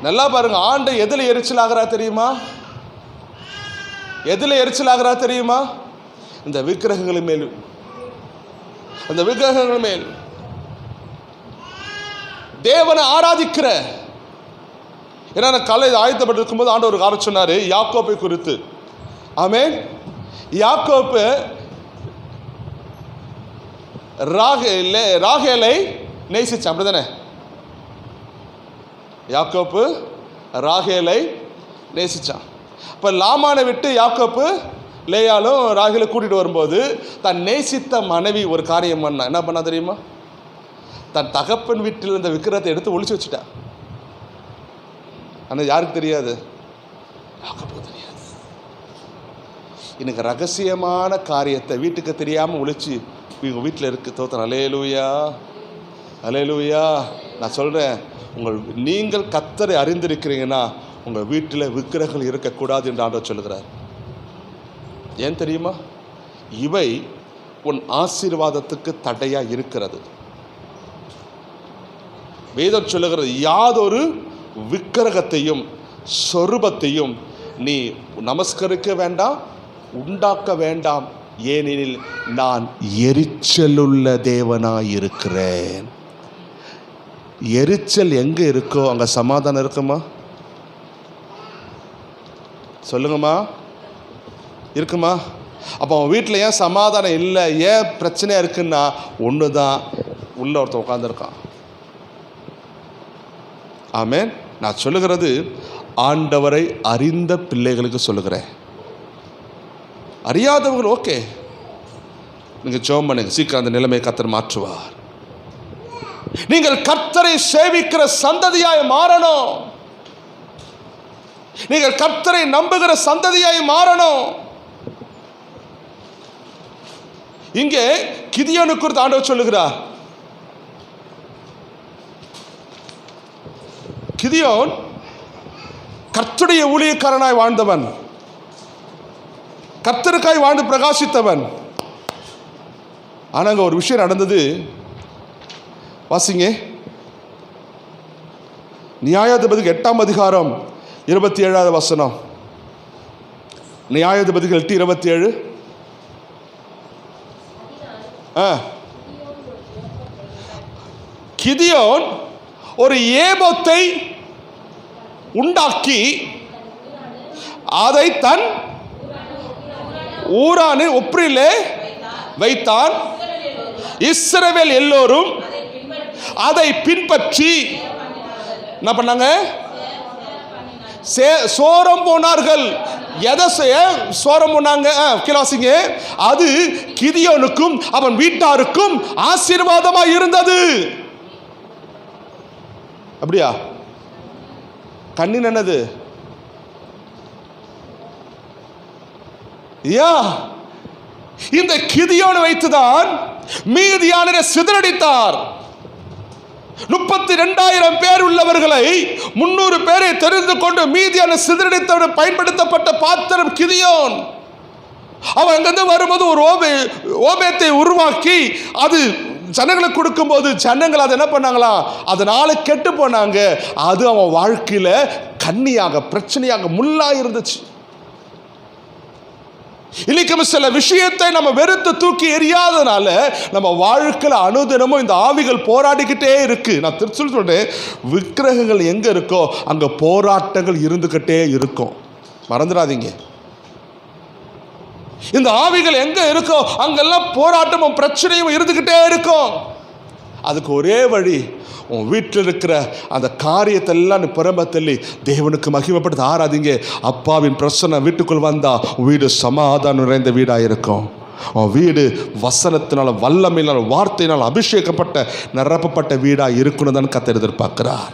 A: நல்லா பாருங்க, ஆண்டை எதில் எரிச்சல் ஆகிறா தெரியுமா? எதில் எரிச்சல் ஆகிறா தெரியுமா? இந்த விக்கிரகங்களின் மேல். அந்த விக்கிரகங்கள் மேல் தேவனை ஆராதிக்கிற. ஏன்னா கலை ஆயத்தப்பட்டு இருக்கும்போது ஆண்டவர் ஒரு காரணம் சொன்னார் யாக்கோப்பை குறித்து. ஆமென். யாக்கோப்பு ராகேலை நேசிச்சான், அப்படிதானே? யாக்கோப்பு ராகேலை நேசிச்சான். இப்போ லாமானை விட்டு யாக்கோப்பு லேயாலும் ராகேலை கூட்டிகிட்டு வரும்போது தன் நேசித்த மனைவி ஒரு காரியம் பண்ணா. என்ன பண்ணா தெரியுமா? தன் தகப்பன் வீட்டில் இருந்த விக்கிரகத்தை எடுத்து ஒளிச்சு வச்சுட்டா. ஆனால் யாருக்கு தெரியாது? யாக்கோப்புக்கு தெரியாது. எனக்கு ரகசியமான காரியத்தை வீட்டுக்கு தெரியாமல் ஒளிச்சு இவங்க வீட்டில் இருக்குது. தோத்தன். அல்லேலூயா, அல்லேலூயா. நான் சொல்கிறேன், நீங்கள் கர்த்தரை அறிந்திருக்கிறீங்கன்னா உங்கள் வீட்டில் விக்கிரகங்கள் இருக்கக்கூடாது என்று ஆண்டவர் சொல்லுகிறார். ஏன் தெரியுமா? இவை உன் ஆசீர்வாதத்துக்கு தடையாக இருக்கிறது. வேதம் சொல்லுகிறது, யாதொரு விக்கிரகத்தையும் சொரூபத்தையும் நீ நமஸ்கரிக்க வேண்டாம், உண்டாக்க வேண்டாம் ஏனெனில் நான் எரிச்சலுள்ள தேவனாய் இருக்கிறேன். எரிச்சல் எங்கே இருக்கோ அங்கே சமாதானம் இருக்குமா? சொல்லுங்கம்மா, இருக்குமா? அப்போ அவன் வீட்டில் ஏன் சமாதானம் இல்லை, ஏன் பிரச்சனையாக இருக்குன்னா ஒன்று தான், உள்ள ஒருத்தன் உட்காந்துருக்கான். ஆமென். நான் சொல்லுகிறது ஆண்டவரை அறிந்த பிள்ளைகளுக்கு சொல்லுகிறேன். அறியாதவர்கள் ஓகே, நீங்கள் ஜெபம் பண்ணுங்க, சீக்கிரம் அந்த நிலைமையை கர்த்தர் மாற்றுவார். நீங்கள் கர்த்தரை சேவிக்கிற சந்ததியாய் மாறணும். நீங்கள் கர்த்தரை நம்புகிற சந்ததியாய் மாறணும். இங்கே கிதியோனு குறித்து ஆண்டவர் சொல்லுகிறார். கிதியோன் கர்த்தருடைய ஊழியக்காரனாய் வாழ்ந்தவன், கர்த்தருக்காய் வாழ்ந்து பிரகாசித்தவன். ஆனால் ஒரு விஷயம் நடந்தது. வாசிங்க, நியாயாதிபதிகள் 8ஆம் அதிகாரம் 27வது வசனம். நியாயாதிபதிகள் 8:27. கிதியோன் ஒரு ஏபோத்தை உண்டாக்கி அதை தன் ஊரான ஒப்ரிலே வைத்தான். இஸ்ரவேல் எல்லோரும் அதை பின்பற்றி என்ன பண்ணாங்க? சோரம் போனார்கள். எதை சோரம் போனாங்க? கிளாசிங்க. அது கிதியோனுக்கும் அவன் வீட்டாருக்கும் ஆசீர்வாதமாக இருந்தது. அப்படியா? கண்ணின் என்னது? இந்த கிதியோனை வைத்துதான் மீதியானரை சிதறடித்தார். 32,000 பேர் உள்ளவர்களை 300 பேரை தெரிந்து கொண்டு மீதியான சிதறடித்தவர் பயன்படுத்தப்பட்ட பாத்திரம் கிதியோன். அவன் அங்கிருந்து வரும்போது ஒரு ஓபேத்தை உருவாக்கி அது ஜனங்களுக்கு கொடுக்கும்போது ஜனங்கள் அதை என்ன பண்ணாங்களா, அதனால கெட்டு போனாங்க. அது அவன் வாழ்க்கையில கண்ணியாக பிரச்சனையாக முள்ளா இருந்துச்சு. இன்னைக்கு சில விஷயத்தை நம்ம வெறுத்து தூக்கி எறியாதனால நம்ம வாழ்க்கையில் அனுதினமும் இந்த ஆவிகள் போராடிக்கிட்டே இருக்கு. நான் திருச்சி சொல்றேன், விக்கிரகங்கள் எங்க இருக்கோ அங்க போராட்டங்கள் இருந்துகிட்டே இருக்கும். மறந்துடாதீங்க. இந்த ஆவிகள் எங்க இருக்கோ அங்கெல்லாம் போராட்டமும் பிரச்சனையும் இருந்துகிட்டே இருக்கும். அதுக்கு ஒரே வழி, உன் வீட்டில் இருக்கிற அந்த காரியத்தை எல்லாம் புறம்ப தள்ளி தேவனுக்கு மகிமைப்படுத்த ஆராதிங்க. அப்பாவின் பிரசன்ன வீட்டுக்குள் வந்தா வீடு சமாதானம் நிறைந்த வீடாக இருக்கும். உன் வீடு வசனத்தினால, வல்லமையினால், வார்த்தையினால் அபிஷேகப்பட்ட நிரப்பப்பட்ட வீடாக இருக்கணும் தான் கர்த்தர் எதிர்பார்க்கிறார்.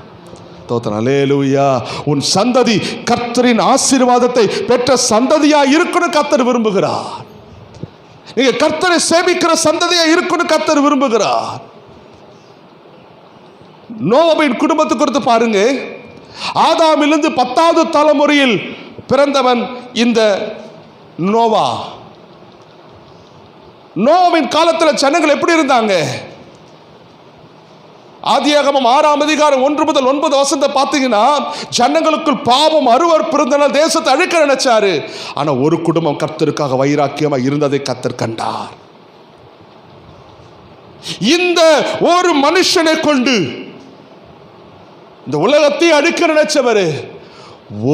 A: தோத்திரம். அல்லேலூயா. உன் சந்ததி கர்த்தரின் ஆசீர்வாதத்தை பெற்ற சந்ததியா இருக்கணும் கர்த்தர் விரும்புகிறார். நீங்க கர்த்தரை சேவிக்கிற சந்ததியா இருக்கணும் கர்த்தர் விரும்புகிறார். நோவாவின் குடும்பத்தை குறித்து பாருங்க. ஆதாமிலிருந்து 10வது தலைமுறையில் பிறந்தவன் இந்த நோவா. நோவாவின் காலத்தில் ஜனங்கள் எப்படி இருந்தாங்க? ஆதியாகமம் 6ஆம் அதிகாரம் 1 முதல் 9 வசனத்தை பார்த்தீங்கன்னா, ஜனங்களுக்குள் பாவம் அருவருப்பு இருந்தனால் தேசத்தை அழிக்க நினைச்சாரு. ஆனா ஒரு குடும்பம் கர்த்தருக்காக வைராக்கியமா இருந்ததை கர்த்தர் கண்டார். இந்த ஒரு மனுஷனை கொண்டு இந்த உலகத்தை அழிக்க நினைச்சவர்,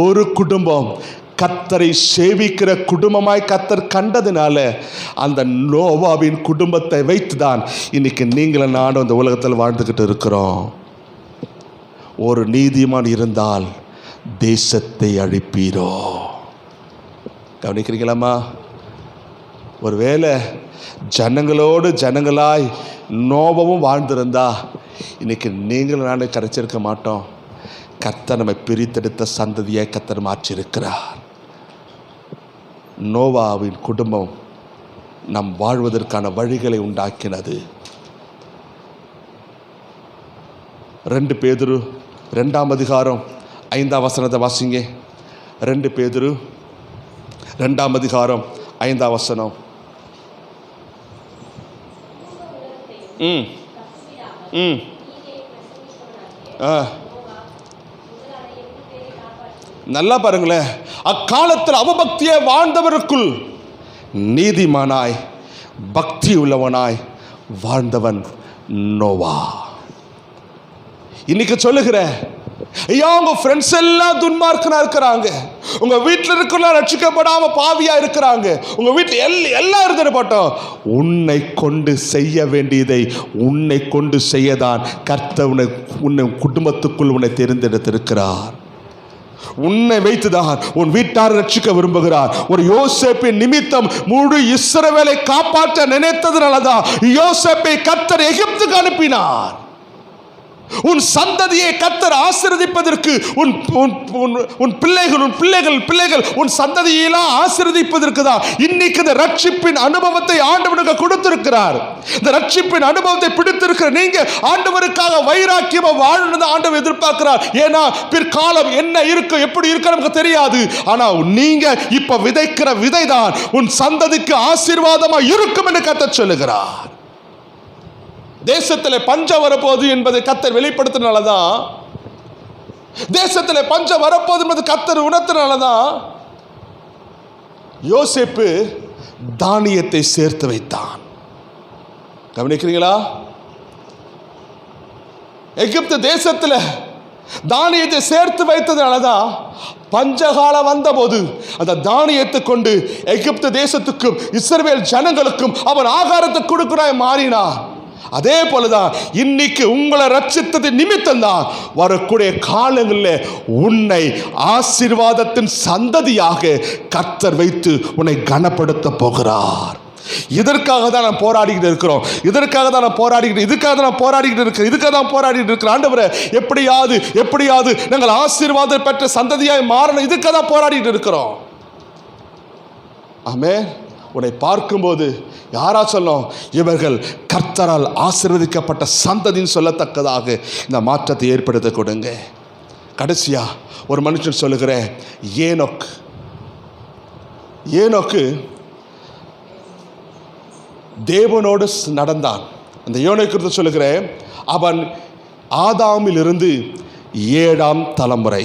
A: ஒரு குடும்பம் கர்த்தரை சேவிக்கிற குடும்பமாய் கர்த்தர் கண்டதுனால அந்த நோவாவின் குடும்பத்தை வைத்துதான் இன்னைக்கு நீங்களும் நானும் அந்த உலகத்தில் வாழ்ந்துகிட்டு இருக்கிறோம். ஒரு நீதிமான் இருந்தால் தேசத்தை அழிப்பீரோ? கவனிக்கிறீங்களாமா? ஒருவேளை ஜனங்களோடு ஜனங்களாய் நோவாவும் வாழ்ந்திருந்தா இன்னைக்கு நீங்களும் நானும் கரைச்சிருக்க மாட்டோம். கர்த்தர் நம்மை பிரித்தெடுத்த சந்ததியை கர்த்தர் மாற்றியிருக்கிறார். நோவாவின் குடும்பம் நம் வாழ்வதற்கான வழிகளை உண்டாக்கினது. 2 பேதுரு 2ஆம் அதிகாரம் 5ஆம் வசனத்தை வாசிங்க. 2 பேதுரு 2ஆம் அதிகாரம் 5ஆம் வசனம். நல்லா பாருங்களேன். அக்காலத்தில் அவபக்தியை வாழ்ந்தவருக்குள் நீதிமானாய் பக்தி உள்ளவனாய் வாழ்ந்தவன் நோவா. இன்னைக்கு சொல்லுகிற ஐயா, உங்க ஃப்ரெண்ட்ஸ் எல்லாம் துன்மார்க்கனா இருக்கிறாங்க, உங்க வீட்டில் இருக்கிற ரட்சிக்கப்படாம பாவியா இருக்கிறாங்க, உங்க வீட்டில் எல்லாம் இருந்துட்டோம், உன்னை கொண்டு செய்ய வேண்டியதை உன்னை கொண்டு செய்யதான் கர்த்தர் உன்னை குடும்பத்துக்குள் உன்னை தேர்ந்தெடுத்திருக்கிறார். உன்னை வைத்துதான் உன் வீட்டார் ரட்சிக்க விரும்புகிறார். ஒரு யோசேப்பின் நிமித்தம் முழு இஸ்ரவேலை காப்பாற்ற நினைத்ததுனாலதான் யோசேப்பை கர்த்தர் எகிப்துக்கு அனுப்பினார். உன் சந்ததியை கர்த்தர் ஆசீர்வதிப்பதற்கு, உன் பிள்ளைகள் உன் சந்ததியெல்லாம் ஆசீர்வதிப்பதற்கு தான் இன்னைக்கு இந்த ரட்சிப்பின் அனுபவத்தை ஆண்டவனுக்கு கொடுத்திருக்கிறார். இந்த ரட்சிப்பின் அனுபவத்தை பிடித்திருக்கிற நீங்க ஆண்டவருக்காக வைராக்கியமா வாழணும் ஆண்டவர் எதிர்பார்க்கிறார். ஏன்னா பிற்காலம் என்ன இருக்கும், எப்படி இருக்கு நமக்கு தெரியாது. ஆனா நீங்க இப்ப விதைக்கிற விதைதான் உன் சந்ததிக்கு ஆசீர்வாதமா இருக்கும் என்று கர்த்தர் சொல்லுகிறார். தேசத்தில் பஞ்சம் வரப்போகுது என்பதை கர்த்தர் வெளிப்படுத்தினாலதான், தேசத்தில் பஞ்சம் வரப்போகுது என்பது கர்த்தர் உணர்த்தினாலதான் யோசேப்பு தானியத்தை சேர்த்து வைத்தான். கவனிக்கிறீங்களா? எகிப்து தேசத்தில் தானியத்தை சேர்த்து வைத்ததுனாலதான் பஞ்சகாலம் வந்தபோது அந்த தானியத்தை கொண்டு எகிப்து தேசத்துக்கும் இஸ்ரவேல் ஜனங்களுக்கும் அவன் ஆகாரத்தை கொடுக்கிறாய் மாறினான். அதே போலதான் இன்னைக்கு உங்களை ரட்சித்தது நிமித்தம் தான் வரக்கூடிய காலங்களில் உன்னை ஆசீர்வாதத்தின் சந்ததியாக கர்த்தர் வைத்து உன்னை கனப்படுத்த போகிறார். இதற்காக தான் நான் போராடிக்கிட்டு இருக்கிறோம், இதுக்காக தான் நான் போராடிக்கிட்டு இருக்கிறேன். ஆண்டவரே, எப்படியாவது நாங்கள் ஆசீர்வாதம் பெற்ற சந்ததியாய் மாறணும், இதுக்காக தான் போராடிக்கிட்டு இருக்கிறோம். ஆமென். உன்னை பார்க்கும்போது யாரா சொல்லும், இவர்கள் கர்த்தரால் ஆசீர்வதிக்கப்பட்ட சந்ததின்னு சொல்லத்தக்கதாக இந்த மாற்றத்தை ஏற்படுத்த கொடுங்க. கடைசியா ஒரு மனுஷன் சொல்லுகிறேன், ஏனோக்கு தேவனோடு நடந்தான். அந்த ஏனோக்கு சொல்லுகிறேன், அவன் ஆதாமில் இருந்து 7ஆம் தலைமுறை.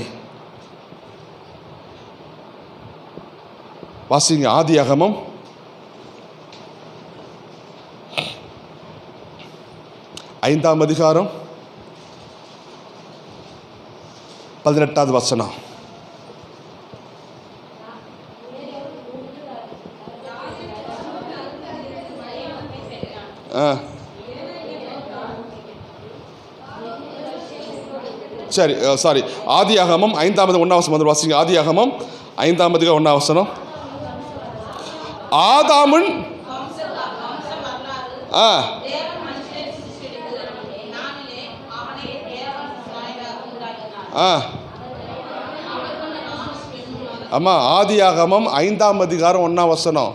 A: வாசிங்க ஆதியாகமம் 5ஆம் அதிகாரம் 18வது வசனம். சரி, சாரி, ஆதியாகமம் 5ஆம் 1ஆம் வசனம் வாசிங்க. ஆதியாகமம் 5ஆம் அதிகாரம் 1ஆம் வசனம். ஆதாமின் அம்மா ஆதியாகமம் 5ஆம் அதிகாரம் 1ஆம் வசனம்.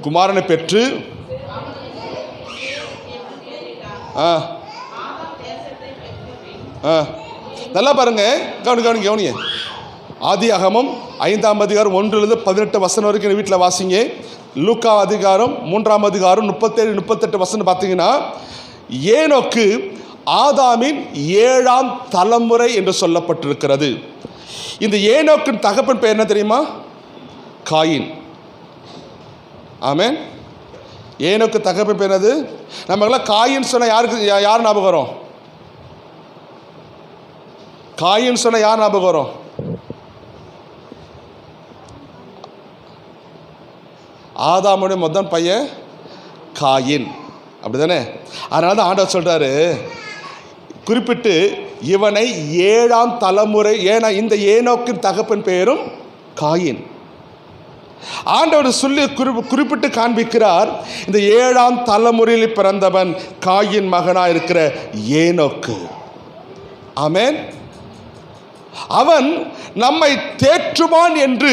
A: குமாரனை பெற்று நல்லா பாருங்க, கவனிங்க. ஆதியாகமம் 5ஆம் அதிகாரம் 1லிருந்து 18 வசனம் வரைக்கும் வீட்டில் வாசிங்க. லூக்கா அதிகாரம் 3ஆம் அதிகாரம் 37-38 வசனம் பார்த்தீங்கன்னா, ஏனோக்கு ஆதாமின் 7ஆம் தலைமுறை என்று சொல்லப்பட்டிருக்கிறது. இந்த ஏனோக்கின் தகப்பன் பெயர் என்ன தெரியுமா? காயின். ஆமென். ஏனோக்கு தகப்பன் பேர் என்னது? நமக்கெல்லாம் காயின் சொன்ன யார் ஞாபகம் வரும்? காயின் சொன்ன யார் ஞாபகம் வரும்? ஆதாமுடைய முதல் பையன் காயின், அப்படிதானே? அதனால தான் ஆண்டவர் சொல்றாரு, குறிப்பிட்டு இவனை 7ஆம் தலைமுறை. ஏன்னா இந்த ஏனோக்கின் தகப்பன் பெயரும் காயின். ஆண்டவர் சொல்லி குறிப்பிட்டு காண்பிக்கிறார், இந்த 7ஆம் தலைமுறையில் பிறந்தவன் காயின் மகனாக இருக்கிற ஏனோக்கு. ஆமென். அவன் நம்மை தேற்றுவான் என்று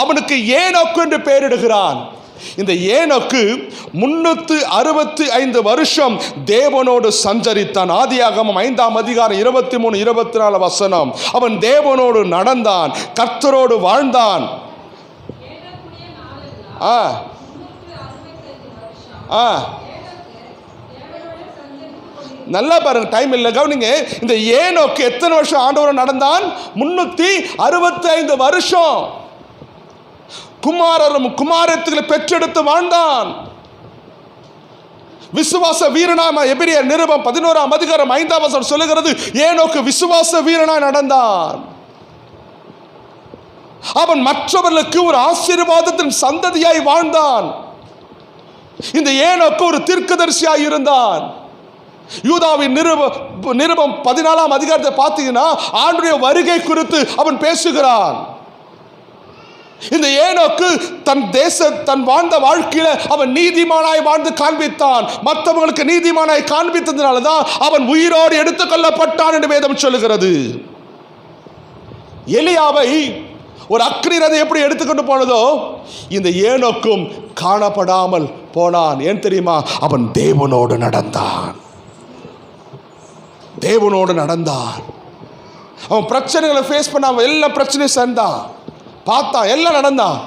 A: அவனுக்கு ஏனோக்கு என்று பெயரிடுகிறான். இந்த ஏனோக்கு 365 வருஷம் தேவனோடு சஞ்சரித்தான். ஆதியாகமம் 5ஆம் அதிகாரம் 23, 24 வசனம். அவன் தேவனோடு நடந்தான், கர்த்தரோடு வாழ்ந்தான். நல்லா பாருங்க, டைம் இல்லை, கவனிங்க. இந்த ஏனோக்கு எத்தனை வருஷம் ஆண்டவரோடு நடந்தான்? 365 வருஷம். குமாரரும் குமாரத்திகளை பெற்றெடுத்து வாழ்ந்தான். விசுவாச வீரனாய், எபிரேயர் நிருபம் 11ஆம் அதிகாரம் 5ஆம் வசனம் சொல்லுகிறது, ஏனோக்கு விசுவாச வீரனாய் நடந்தான். அவன் மற்றவர்களுக்கு ஒரு ஆசீர்வாதத்தின் சந்ததியாய் வாழ்ந்தான். இந்த ஏனோக்கு ஒரு தீர்க்கதரிசியாய் இருந்தான். யூதாவின் நிருபம் 14ஆம் அதிகாரத்தை பார்த்தீங்கன்னா ஆண்டவருடைய வருகை குறித்து அவன் பேசுகிறான். இந்த ஏனோக்கு தன் வாழ்ந்த வாழ்க்கையில அவன் நீதிமானாய் வாழ்ந்து காண்பித்தான். மற்றவங்களுக்கு நீதிமானாய் காண்பித்ததுனால தான் அவன் உயிரோடு எடுத்துக் கொள்ளப்பட்டான் என்று வேதம் சொல்லுகிறது. எலியாவை ஒரு அக்கினி ரதம் எப்படி எடுத்துக்கொண்டு போனதோ, இந்த ஏனோக்கும் காணப்படாமல் போனான். ஏன் தெரியுமா? அவன் தேவனோடு நடந்தான். தேவனோடு நடந்தான். அவன் பிரச்சனைகளை ஃபேஸ் பண்ண, அவன் எல்லா பிரச்சனையும் சேர்ந்தான், பார்த்தான், எல்லாம் நடந்தான்.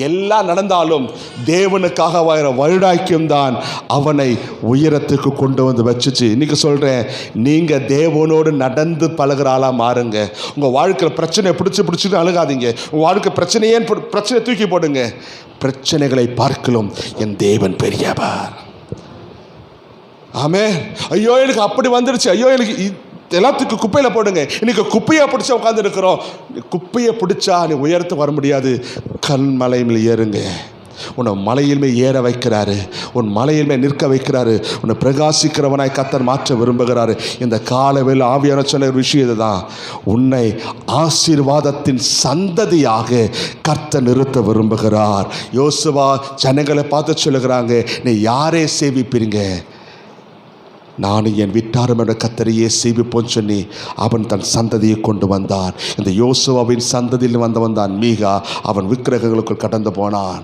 A: எல்லாம் நடந்தாலும் தேவனுக்காக வைராக்கியம் தான் அவனை உயரத்துக்கு கொண்டு வந்து வச்சுச்சு. இன்னைக்கு சொல்றேன், நீங்க தேவனோடு நடந்து பழகிறாளா மாறுங்க. உங்க வாழ்க்கையில் பிரச்சனையை பிடிச்சிட்டு அழுகாதீங்க. உங்க வாழ்க்கை பிரச்சனையை தூக்கி போடுங்க. பிரச்சனைகளை பார்க்கலும் என் தேவன் பெரியவர். ஆமே. ஐயோ எனக்கு அப்படி வந்துடுச்சு, ஐயோ எனக்கு எல்லாத்துக்கும் குப்பையில் போடுங்க. இன்னைக்கு குப்பையை பிடிச்சா உட்காந்து இருக்கிறோம். குப்பையை பிடிச்சா நீ உயரத்து வர முடியாது. கல்மலையில் ஏறுங்க. உன்னை மலையிலுமே ஏற வைக்கிறாரு, உன் மலையிலுமே நிற்க வைக்கிறாரு. உன்னை பிரகாசிக்கிறவனாய் கர்த்தர் மாற்ற விரும்புகிறாரு. இந்த காலவேளை ஆவியான சொன்ன ஒரு விஷயம் இதுதான், உன்னை ஆசீர்வாதத்தின் சந்ததியாக கர்த்தர் நிறுத்த விரும்புகிறார். யோசுவா ஜனங்களை பார்த்து சொல்லுகிறாங்க, நீ யாரே சேவிப்பீங்க? நானும் என் வீட்டாரும் என்ற கர்த்தரையே சேவிப்போன்னு சொல்லி அவன் தன் சந்ததியை கொண்டு வந்தான். இந்த யோசுவாவின் சந்ததியில் வந்தவன் தான் மீகா. அவன் விக்கிரகங்களுக்குள் கடந்து போனான்.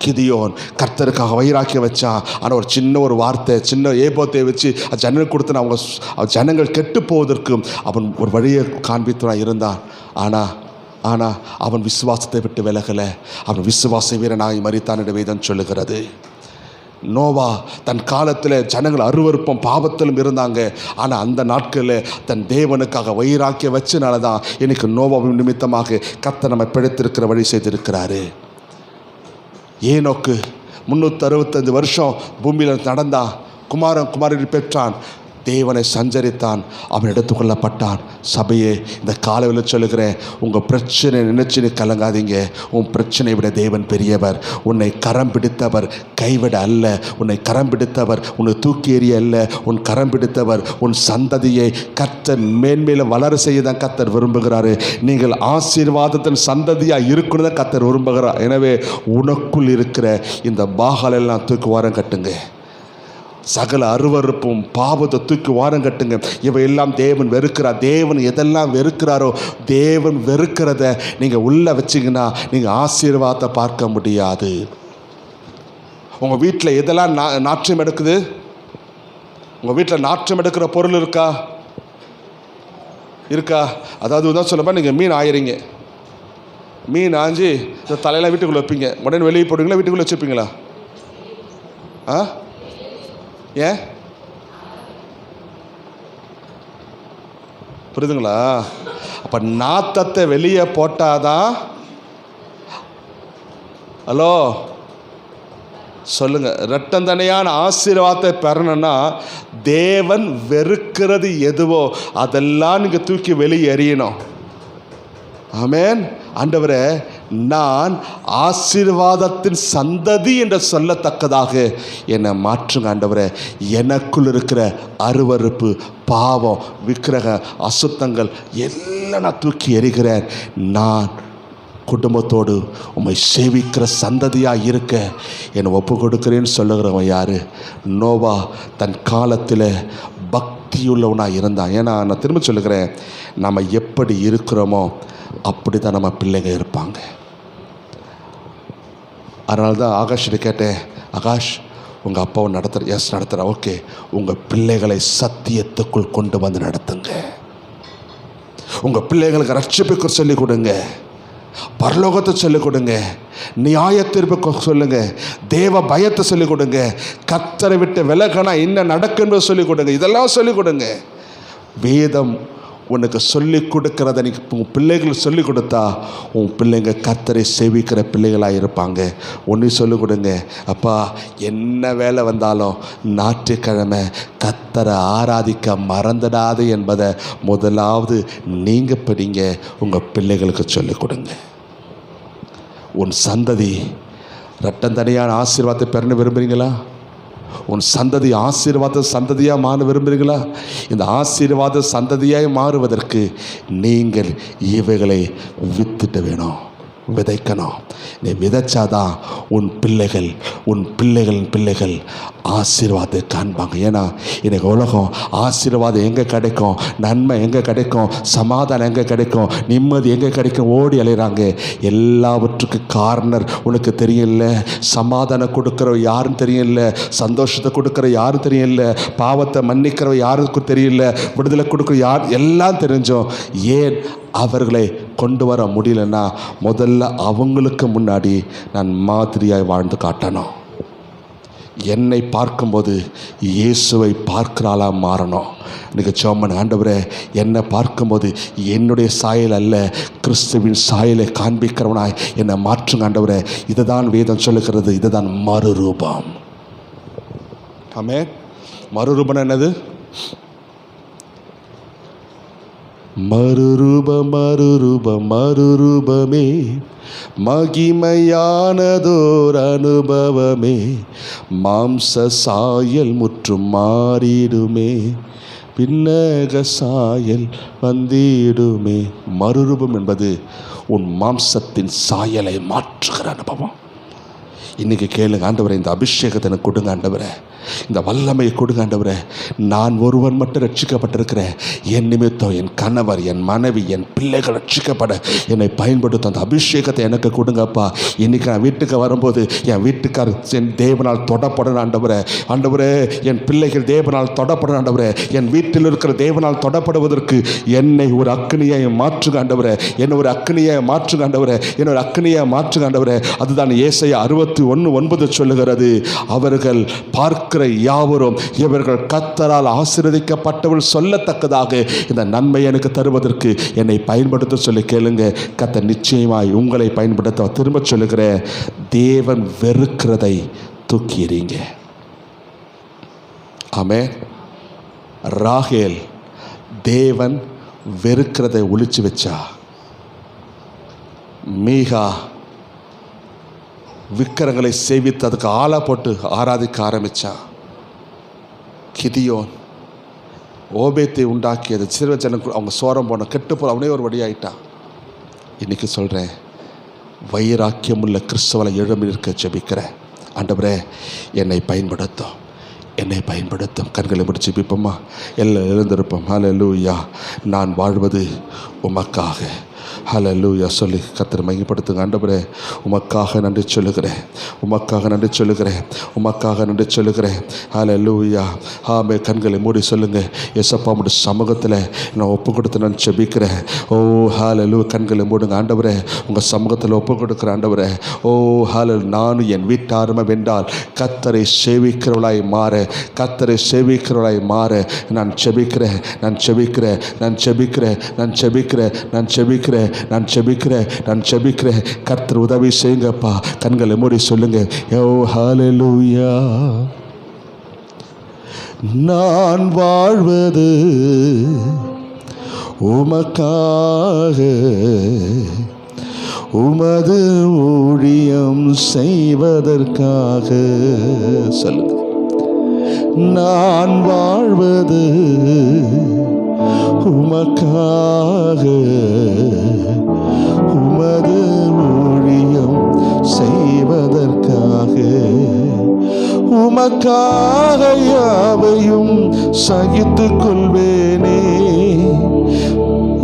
A: கிதியோன் கர்த்தருக்காக வைராக்கியம் வச்சான். ஆனால் ஒரு சின்ன வார்த்தை, சின்ன ஏபோத்தை வச்சு ஜனங்கள் கொடுத்து அவங்க ஜனங்கள் கெட்டு போவதற்கு அவன் ஒரு வழியை காண்பித்துறான் இருந்தான். ஆனால் அவன் விசுவாசத்தை விட்டு விலகலை. அவன் விசுவாச வீரனாகி மரித்தான் என்று வேதம் சொல்லுகிறது. நோவா தன் காலத்தில் ஜனங்கள் அருவருப்பும் பாவத்திலும் இருந்தாங்க. ஆனால் அந்த நாட்களில் தன் தேவனுக்காக வைராக்கிய வச்சனால தான் எனக்கு நோவாவின் நிமித்தமாக கர்த்தர் நம்மை பிழைத்திருக்கிற வழி செய்திருக்கிறாரு. ஏனோக்கு 365 வருஷம் பூமியில் நடந்தான். குமாரனை பெற்றான். தேவனை சஞ்சரித்தான். அவன் எடுத்துக்கொள்ளப்பட்டான். சபையே, இந்த காலையில் சொல்லுகிறேன், உங்கள் பிரச்சனை நினைச்சு கலங்காதீங்க. உன் பிரச்சனை விட தேவன் பெரியவர். உன்னை கரம் பிடித்தவர் கைவிட அல்ல. உன்னை கரம் பிடித்தவர் உன்னை தூக்கி எறிய அல்ல. உன் கரம் பிடித்தவர் உன் சந்ததியை கர்த்தர் மேன்மேல வளர செய்ய தான் கர்த்தர் விரும்புகிறாரு. நீங்கள் ஆசீர்வாதத்தின் சந்ததியாக இருக்கணும் தான் கர்த்தர் விரும்புகிறார். எனவே உனக்குள் இருக்கிற இந்த பாகாலெல்லாம் தூக்கி வாரம் கட்டுங்க. சகல அருவருப்பும் பாவத்தை தூக்கி வாரம் கட்டுங்க. இவையெல்லாம் தேவன் வெறுக்கிறார். தேவன் எதெல்லாம் வெறுக்கிறாரோ, தேவன் வெறுக்கிறத நீங்கள் உள்ளே வச்சிங்கன்னா நீங்கள் ஆசீர்வாதத்தை பார்க்க முடியாது. உங்கள் வீட்டில் எதெல்லாம் நாற்றம் எடுக்குது? உங்கள் வீட்டில் நாற்றம் எடுக்கிற பொருள் இருக்கா? அதாவது தான் சொல்லப்போ, நீங்கள் மீன் ஆயிறீங்க. மீன் ஆஞ்சி இந்த தலையெல்லாம் வீட்டுக்குள்ளே வைப்பீங்க. உடனே வெளியே போடுவீங்களா, வீட்டுக்குள்ளே வச்சுருப்பீங்களா? ஏன் புரியுதுங்களா? அப்போ நாத்தத்தை வெளியே போட்டாதான். ஹலோ சொல்லுங்க, இரட்டந்தனையான ஆசீர்வாதத்தை பெறணும்னா தேவன் வெறுக்கிறது எதுவோ அதெல்லாம் நீங்கள் தூக்கி வெளியே எறியணும். ஆமென். ஆண்டவரே, நான் ஆசீர்வாதத்தின் சந்ததி என்று சொல்லத்தக்கதாக என்னை மாற்றுங்க ஆண்டவரே. எனக்குள் இருக்கிற அருவருப்பு, பாவம், விக்கிரக அசுத்தங்கள் எல்லாம் நான் தூக்கி எறிகிறேன். நான் குடும்பத்தோடு உம்மை சேவிக்கிற சந்ததியாக இருக்க என்னை ஒப்பு கொடுக்கிறேன்னு சொல்லுகிறவன் யார்? நோவா தன் காலத்தில் பக்தியுள்ளவனாக இருந்தான். ஏன்னா நான் திரும்ப சொல்லுகிறேன், நம்ம எப்படி இருக்கிறோமோ அப்படி தான் நம்ம பிள்ளைங்க இருப்பாங்க. அதனால தான் ஆகாஷ்கிட்ட கேட்டேன், ஆகாஷ் உங்கள் அப்பாவை நடத்துகிற? எஸ் நடத்துகிறேன். ஓகே, உங்கள் பிள்ளைகளை சத்தியத்துக்குள் கொண்டு வந்து நடத்துங்க. உங்கள் பிள்ளைகளுக்கு ரட்சிப்புக்கு சொல்லிக் கொடுங்க, பரலோகத்தை சொல்லிக் கொடுங்க, நியாய தீர்ப்புக்கு சொல்லுங்க, தேவ பயத்தை சொல்லிக் கொடுங்க, கர்த்தரை விட்டு விலகனா என்ன நடக்குன்னு சொல்லிக் கொடுங்க. இதெல்லாம் சொல்லிக் கொடுங்க. வேதம் உனக்கு சொல்லிக் கொடுக்கறத நீ உன் பிள்ளைகள் சொல்லிக் கொடுத்தா உன் பிள்ளைங்க கர்த்தரை சேவிக்கிற பிள்ளைகளாக இருப்பாங்க. ஒன்று சொல்லிக் கொடுங்க, அப்பா என்ன வேலை வந்தாலும் ஞாயிற்றுக்கிழமை கர்த்தரை ஆராதிக்க மறந்துடாது என்பதை முதலாவது நீங்கள் படிங்க, உங்கள் பிள்ளைகளுக்கு சொல்லிக் கொடுங்க. உன் சந்ததி ரட்டம் தனியான ஆசீர்வாதத்தை பெறணும் விரும்புகிறீங்களா? உன் சந்ததி ஆசீர்வாத சந்ததியாக மாற விரும்புகிறீங்களா? இந்த ஆசீர்வாத சந்ததியாய் மாறுவதற்கு நீங்கள் இவைகளை வித்துட்டு வேணும், விதைக்கணும். நீ விதைச்சாதான் உன் பிள்ளைகளின் பிள்ளைகள் ஆசீர்வாதத்தை காண்பாங்க. ஏன்னா இன்னைக்கு உலகம் ஆசீர்வாதம் எங்கே கிடைக்கும், நன்மை எங்கே கிடைக்கும், சமாதானம் எங்கே கிடைக்கும், நிம்மதி எங்கே கிடைக்கும் ஓடி அலைகிறாங்க. எல்லாவற்றுக்கும் காரணர் உனக்கு தெரியல. சமாதானம் கொடுக்குறவ யாருன்னு தெரியல, சந்தோஷத்தை கொடுக்குற யாரும் தெரியல, பாவத்தை மன்னிக்கிறவ யாருக்கும் தெரியல, விடுதலை கொடுக்குற யார் எல்லாம் தெரிஞ்சோம். ஏன் அவர்களை கொண்டு வர முடியலன்னா முதல்ல அவங்களுக்கு முன்னாடி நான் மாதிரியாய் வாழ்ந்து காட்டணும். என்னை பார்க்கும்போது இயேசுவை பார்க்கிறாளாக மாறணும். இன்றைக்கி சோமன், ஆண்டவரே என்னை பார்க்கும்போது என்னுடைய சாயல் அல்ல கிறிஸ்துவின் சாயலை காண்பிக்கிறவனாய் என்னை மாற்றுங்க ஆண்டவரே. இதை தான் வேதம் சொல்லுகிறது, இதை தான் மறுரூபம். ஆமென். மறுரூபம் என்னது? மறுரூபமே மகிமையானதோர் அனுபவமே, மாம்ச சாயல் முற்றும் மாறிடுமே, பின்னக சாயல் வந்திடுமே. மறுரூபம் என்பது உன் மாம்சத்தின் சாயலை மாற்றுகிற அனுபவம். இன்றைக்கி கேளுங்க, ஆண்டவரே இந்த அபிஷேகத்தை எனக்கு கொடுங்க ஆண்டவரே, இந்த வல்லமையை கொடுங்க ஆண்டவரே. நான் ஒருவன் மட்டும் ரட்சிக்கப்பட்டிருக்கிறேன், என் நிமித்தம் என் கணவர், என் மனைவி, என் பிள்ளைகள் ரட்சிக்கப்பட என்னை பயன்படுத்தும் அந்த அபிஷேகத்தை எனக்கு கொடுங்கப்பா. இன்றைக்கி நான் வீட்டுக்கு வரும்போது என் வீட்டுக்கார் என் தேவனால் தொடப்படணும் ஆண்டவரே. ஆண்டவரே என் பிள்ளைகள் தேவனால் தொடப்படணும் ஆண்டவரே. என் வீட்டில் இருக்கிற தேவனால் தொடப்படுவதற்கு என்னை ஒரு அக்னியை மாற்றுங்க ஆண்டவரே. என்னை ஒரு அக்னியை மாற்றுங்க ஆண்டவரே. என்னை ஒரு அக்னியை மாற்றுங்க ஆண்டவரே. அதுதான் ஏசாயா 61:9 சொல்லுகிறது. அவர்கள் பார்க்கிற யாவரும் இவர்கள் கர்த்தரால் ஆசீர்வதிக்கப்பட்டவள் சொல்லத்தக்கதாக இந்த நன்மை எனக்கு தருவதற்கு என்னை பயன்படுத்த சொல்லி கேளுங்க. கர்த்தர் நிச்சயமாய் உங்களை பயன்படுத்த திரும்ப சொல்லுகிறேன். தேவன் வெறுக்கிறதை தூக்கிறீங்க. ஆமென். ராகேல் தேவன் வெறுக்கிறதை ஒழிச்சு வச்சா. மீகா விக்கிரங்களை சேவித்து அதுக்கு ஆளா போட்டு ஆராதிக்க ஆரம்பித்தான். கிதியோன் ஓபேத்தை உண்டாக்கியது சிறுவ ஜனங்கள் அவங்க சோரம் போன கெட்டு போல அவனே ஒரு வழியாயிட்டான். இன்றைக்கி சொல்கிறேன், வைராக்கியமுள்ள கிறிஸ்தவனை எழும்பி நிற்க ஜெபிக்கிறேன். ஆண்டவரே என்னை பயன்படுத்தும், என்னை பயன்படுத்தும். கண்களை முடிச்சு ஜெபிப்போமா? எல்லாம் எழுந்திருப்போம். ஹல்லேலூயா. நான் வாழ்வது உமக்காக. ஹல்லேலூயா சொல்லி கர்த்தரை மகிமைப்படுத்துங்க. ஆண்டவரே உமக்காக நன்றி சொல்லுகிறேன், உமக்காக நன்றி சொல்லுகிறேன், உமக்காக நன்றி சொல்லுகிறேன். ஹல்லேலூயா. ஆமே. கண்களை மூடி சொல்லுங்கள். ஏசப்பா உம்முடைய சமூகத்தில் நான் ஒப்பு கொடுத்து நான் ஜெபிக்கிறேன். ஓ ஹல்லேலூயா. கண்களை மூடுங்க. ஆண்டவரே உங்கள் சமூகத்தில் ஒப்பு கொடுக்குறேன் ஆண்டவரே. ஓ ஹல்லேலூயா. நானும் என் வீட்டாருமை வென்றால் கர்த்தரை சேவிக்கிறவளாய் மாற, கர்த்தரை சேவிக்கிறவளாய் மாற நான் ஜெபிக்கிறேன், நான் ஜெபிக்கிறேன், நான் ஜெபிக்கிறேன், நான் ஜெபிக்கிறேன், நான் ஜெபிக்கிறேன், நான் ஜெபிக்கிறேன், நான் ஜெபிக்கிறேன். கர்த்தர் உதவி செய்யுங்கப்பா. கண்களை மூடி சொல்லுங்க. ஓ ஹல்லேலூயா. நான் வாழ்வது உமக்காக, உமது ஊழியம் செய்வதற்காக. சொல்லுங்க. நான் வாழ்வது உமக்காக, உமது ஊழியம் செய்வதற்காக, உமக்காக யாவையும் சகித்துக் கொள்வேனே,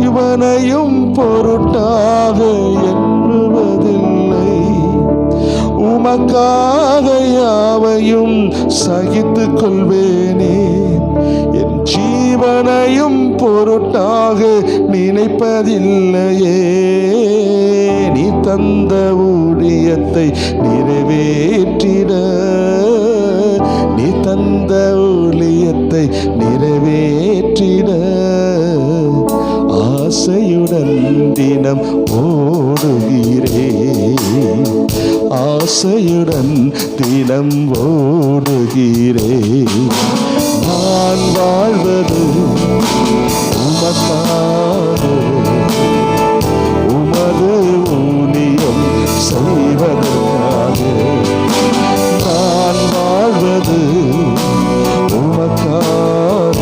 A: இவனையும் பொருட்டாக எண்ணுவதில்லை. உமக்காக யாவையும் சகித்துக் கொள்வேனே. என் ஜீவனையும் பொருட்டாக நினைப்பதில்லையே. நீ தந்த ஊழியத்தை நிறைவேற்றிட, நீ தந்த ஊழியத்தை நிறைவேற்றிட ஆசையுடன் தினம் ஓடுகிறேன், ஆசையுடன் தினம் ஓடுகிறேன். நான் வாழ்வது உமக்காக, உமது ஊழியம் செய்வதற்காக. நான் வாழ்வது உமக்காக,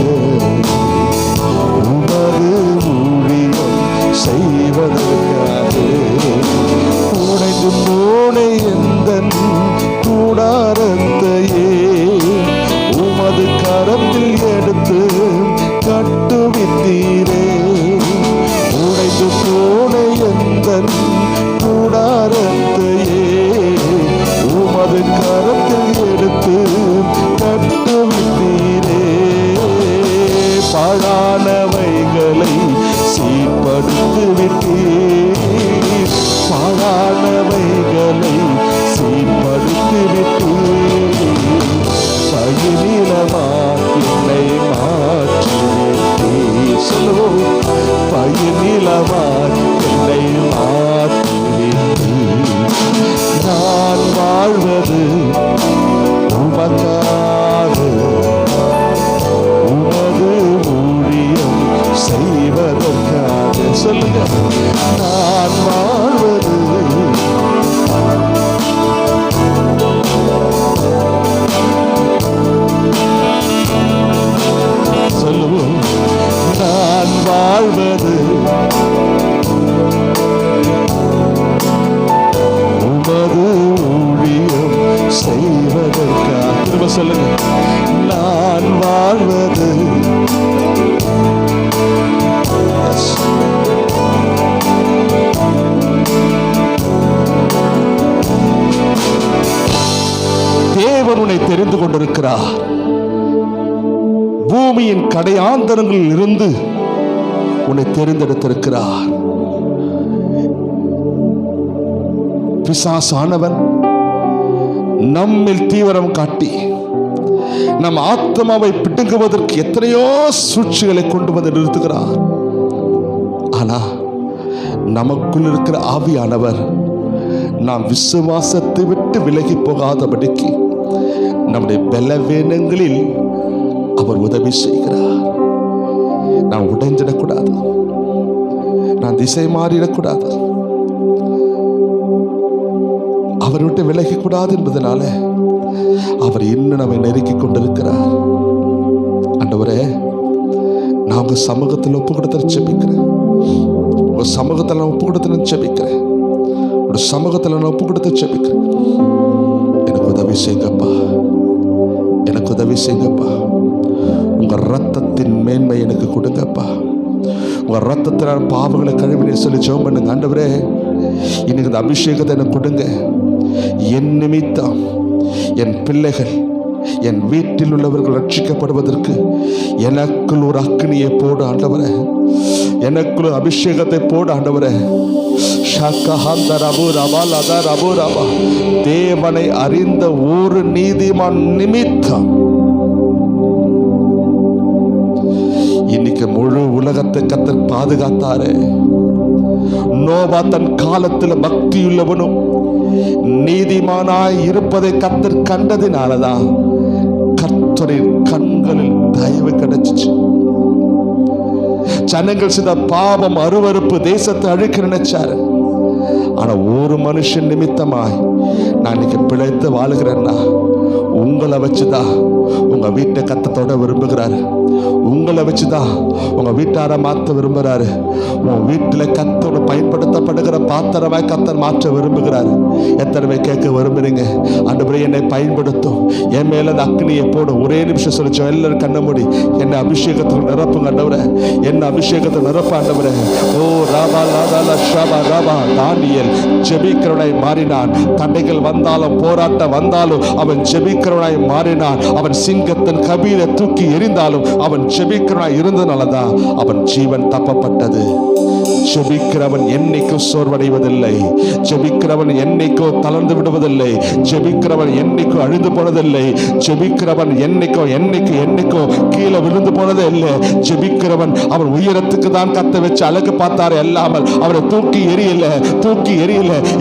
A: உமது ஊழியம் செய்வதற்காக. உடைந்து போன எந்தன் கூடாரத்தையே உமது கரத்தில் எடுத்து கட்டுவித்தீரே. உடைந்து போன எந்தன் கூடாரத்தையே உமது கரத்தில் எடுத்து கட்டுவித்தீரே. பாழானவைகளை சீர்படுத்தி விட்டீர், பாழானவைகளை சீர்படுத்தி விட்டீர். பயிரிலமாய் என்னை மாற்றிவிட்டீர். சொல்லுவோம், பயிரிலமாய் என்னை மாற்றிவிட்டீர். நான் வாழ்வது உமக்காக, உமது ஊழியம் செய்வதற்காக. சொல்லுங்க, நான் வாழ்வது சொல்லுவோம், நான் வாழ்வது உமது ஊழியம் செய்வதற்காக. திரும்ப சொல்லுங்க, நான் வாழ்வது தேவன் உன்னை தெரிந்து கொண்டிருக்கிறார். பூமியின் கடையாந்தரங்களில் இருந்து உன்னை தெரிந்தெடுத்திருக்கிறார். பிசாசானவன் நம்மில் தீவிரம் காட்டி நம் ஆத்மாவை பிடுங்குவதற்கு எத்தனையோ சூழ்ச்சிகளை கொண்டு வந்து நிறுத்துகிறார். ஆனா நமக்குள் இருக்கிற ஆவியானவர் நாம் விசுவாசத்தை விட்டு விலகி போகாதபடிக்கு நம்முடைய பலவீனங்களில் அவர் உதவி செய்கிறார். நான் உடைஞ்சிடக்கூடாது, நான் திசை மாறிடக்கூடாது, அவர் விட்டு விலகி கூடாது என்பதனால அவர் இன்னும் நம்மை நெருக்கிக் கொண்டிருக்கிறார். ஆண்டவரே, நான் உங்க சமூகத்தில் ஒப்பு கொடுத்து ஜெபிக்கிறேன், உங்க சமூகத்தில் நான் ஒப்பு கொடுத்து ஜெபிக்கிறேன், ஒரு சமூகத்தில் நான் ஒப்பு கொடுத்து ஜெபிக்கிறேன். எனக்கு உதவி செய்யுங்கப்பா, எனக்கு உதவி செய்யுங்கப்பா. உங்க ரத்தத்தின் மேன்மை எனக்கு கொடுங்கப்பா. உங்க ரத்தத்தினால் பாவங்களை கழுவினே சொல்லி ஜெபம் பண்ணுங்க. ஆண்டவரே, இன்னைக்கு இந்த அபிஷேகத்தை எனக்கு கொடுங்க. என் நிமித்தம் என் பிள்ளைகள், என் வீட்டில் உள்ளவர்கள் ரட்சிக்கப்படுவதற்கு எனக்குள் ஒரு அக்னியை போடு ஆண்டவரே, எனக்குள் அபிஷேகத்தை போடு ஆண்டவரே. தேவனை அறிந்த ஒரு நீதிமான் நிமித்தம் இன்னைக்கு முழு உலகத்தை கர்த்தர் பாதுகாத்தாரே. நோவா தன் காலத்தில் பக்தியுள்ளவனும் நீதிமானாய் இருப்பதை கர்த்தர் கண்டதினாலதான் கர்த்தரின் கண்களில் தயவு கிடைச்சிச்சு. ஜனங்கள் செய்த பாவம் அருவருப்பு தேசத்தை அழிக்க நினைச்சாரு. ஆனா ஒரு மனுஷன் நிமித்தமாய் நான் இன்னைக்கு பிழைத்து வாழுகிறேன்னா உங்களை வச்சுதான், உங்க உங்க வீட்டை கத்தத்தோட விரும்புகிறாரு. உங்களை வச்சுதான் உங்க வீட்டாரை மாற்ற விரும்புகிறாரு. உன் வீட்டில் கத்தோட பயன்படுத்தப்படுகிற பாத்திரமாய் கத்தர் மாற்ற விரும்புகிறாரு. எத்தனை பேர் கேட்க விரும்புறீங்க, ஆண்டவரே என்னை பயன்படுத்தும், என் மேல அந்த அக்னியை போடும். ஒரே நிமிஷம் சொல்லிச்சோம், எல்லாரும் கண்ண மூடி என்னை அபிஷேகத்துக்கு நிரப்புங்க ஆண்டவரே, என்ன அபிஷேகத்தை நிரப்ப ஆண்டவரே. ஓ ராபா லாதா ஷாபா ராபா. தானியேல் ஜெபிக்கிறவனாய் மாறினான். தடைகள் வந்தாலும் போராட்டம் வந்தாலும் அவன் ஜெபிக்கிறவனாய் மாறினான். அவன் சிங்கத்தின் கபீரை தூக்கி எறிந்தாலும் அவன் ஜெபிக்கிறவனாய் இருந்தனாலதான் அவன் ஜீவன் தப்பப்பட்டது. ஜெபிக்கிறவன் என்னைக்கும் சோர்வடைவதில்லை. ஜெபிக்கிறவன் என்னைக்கோ தளர்ந்து விடுவதில்லை. ஜெபிக்கிறவன் என்னைக்கோ அழிந்து போனதில்லை. ஜெபிக்கிறவன் என்னைக்கோ கீழே விழுந்து போனதே இல்லை. ஜெபிக்கிறவன் அவன் உயரத்துக்கு தான் கத்த வச்சு அழகு பார்த்தாரு அல்லாமல் அவரை தூக்கி எரியல.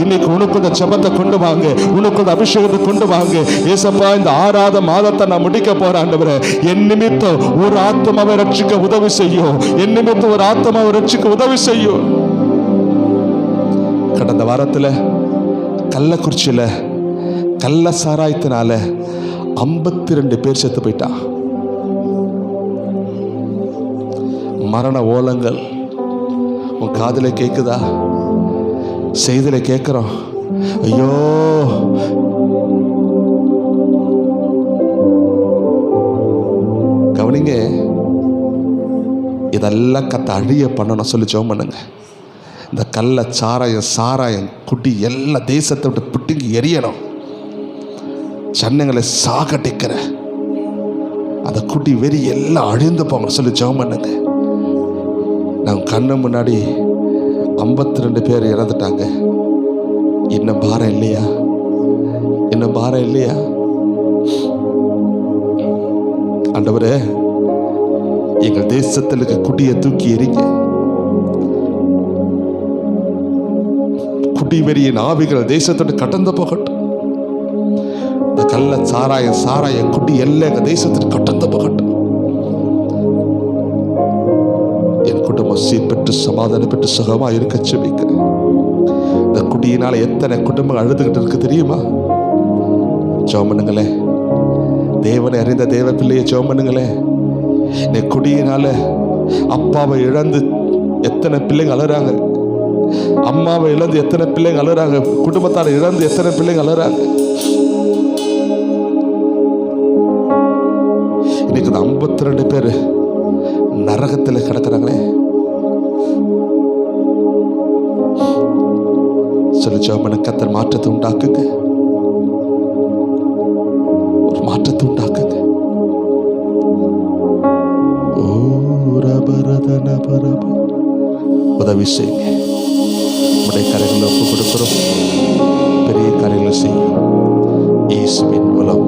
A: இன்னைக்கு உனக்கு இந்த ஜெபத்தை கொண்டு வாங்க, உனக்கு இந்த அபிஷேகத்தை கொண்டு வாங்க. ஏசப்பா, இந்த 6வது மாதத்தை நான் முடிக்க போறேன் ஆண்டவரே, என் நிமித்தம் ஒரு ஆத்மாவை ரட்சிக்க உதவி செய்யும். என் நிமித்தம் ஒரு ஆத்மாவை ரட்சிக்க உதவி செய்யும். கடந்த வாரத்தில் கள்ளக்குறிச்சியில கள்ள சாராயத்தினால 52 பேர் செத்து போயிட்டா. மரண ஓலங்கள் உன் காதுல கேக்குதா? செய்தியில கேட்கிறோம். ஐயோ, கவனிங்க, இதெல்லாம் கத்த அழிய பண்ணணும் சொல்லி ஜெபம் பண்ணுங்க. இந்த கள்ள சாராயம் குடி எல்லா தேசத்தை விட்டு பிட்டுங்கி எரியணும். ஜனங்களை சாகடிக்கிற அந்த குடி வெறி எல்லாம் அழிந்து போங்க சொல்லி ஜெபம் பண்ணுங்க. நான் கண்ணு முன்னாடி 52 பேர் இறந்துட்டாங்க. இன்னும் பாரம் இல்லையா? ஆண்டவரே, எங்கள் தேசத்தில் இருக்க குடியை தூக்கி எறிங்க. குடிவெறியின் ஆவிகள் தேசத்தோடு கடந்து போகட்டும். இந்த கள்ள சாராய குடி எல்லாம் எங்க தேசத்திற்கு கடந்து போகட்டும். என் குடும்பம் சீர் பெற்று சமாதானம் பெற்று சுகமா இருக்க செபிக்கிறேன். இந்த குடியினால எத்தனை குடும்பம் அழுதுகிட்டு இருக்கு தெரியுமா? ஜெபம் பண்ணுங்களே. தேவனை அறிந்த தேவ பிள்ளையை ஜெபம் பண்ணுங்களே. இந்த குடியினால அப்பாவை இழந்து எத்தனை பிள்ளைங்க அழுறாங்க, அம்மாவை இழந்து எத்தனை பிள்ளைங்க அழுறாங்க, குடும்பத்தாரை இழந்து எத்தனை பிள்ளைங்க அழுறாங்க. இன்னைக்கு 52 பேர் நரகத்தில் கிடக்குறாங்களே. சொல்லி ஜெபம், கர்த்தர் மாற்றத்தை உண்டாக்குங்க, ஒரு மாற்றத்தை உண்டாக்குங்க. உதவி செய்யுங்க. உடைய கரைகளை ஒப்பு கொடுக்கிறோம். பெரிய காரியங்களை செய்யும் இயேசுவின் மூலம்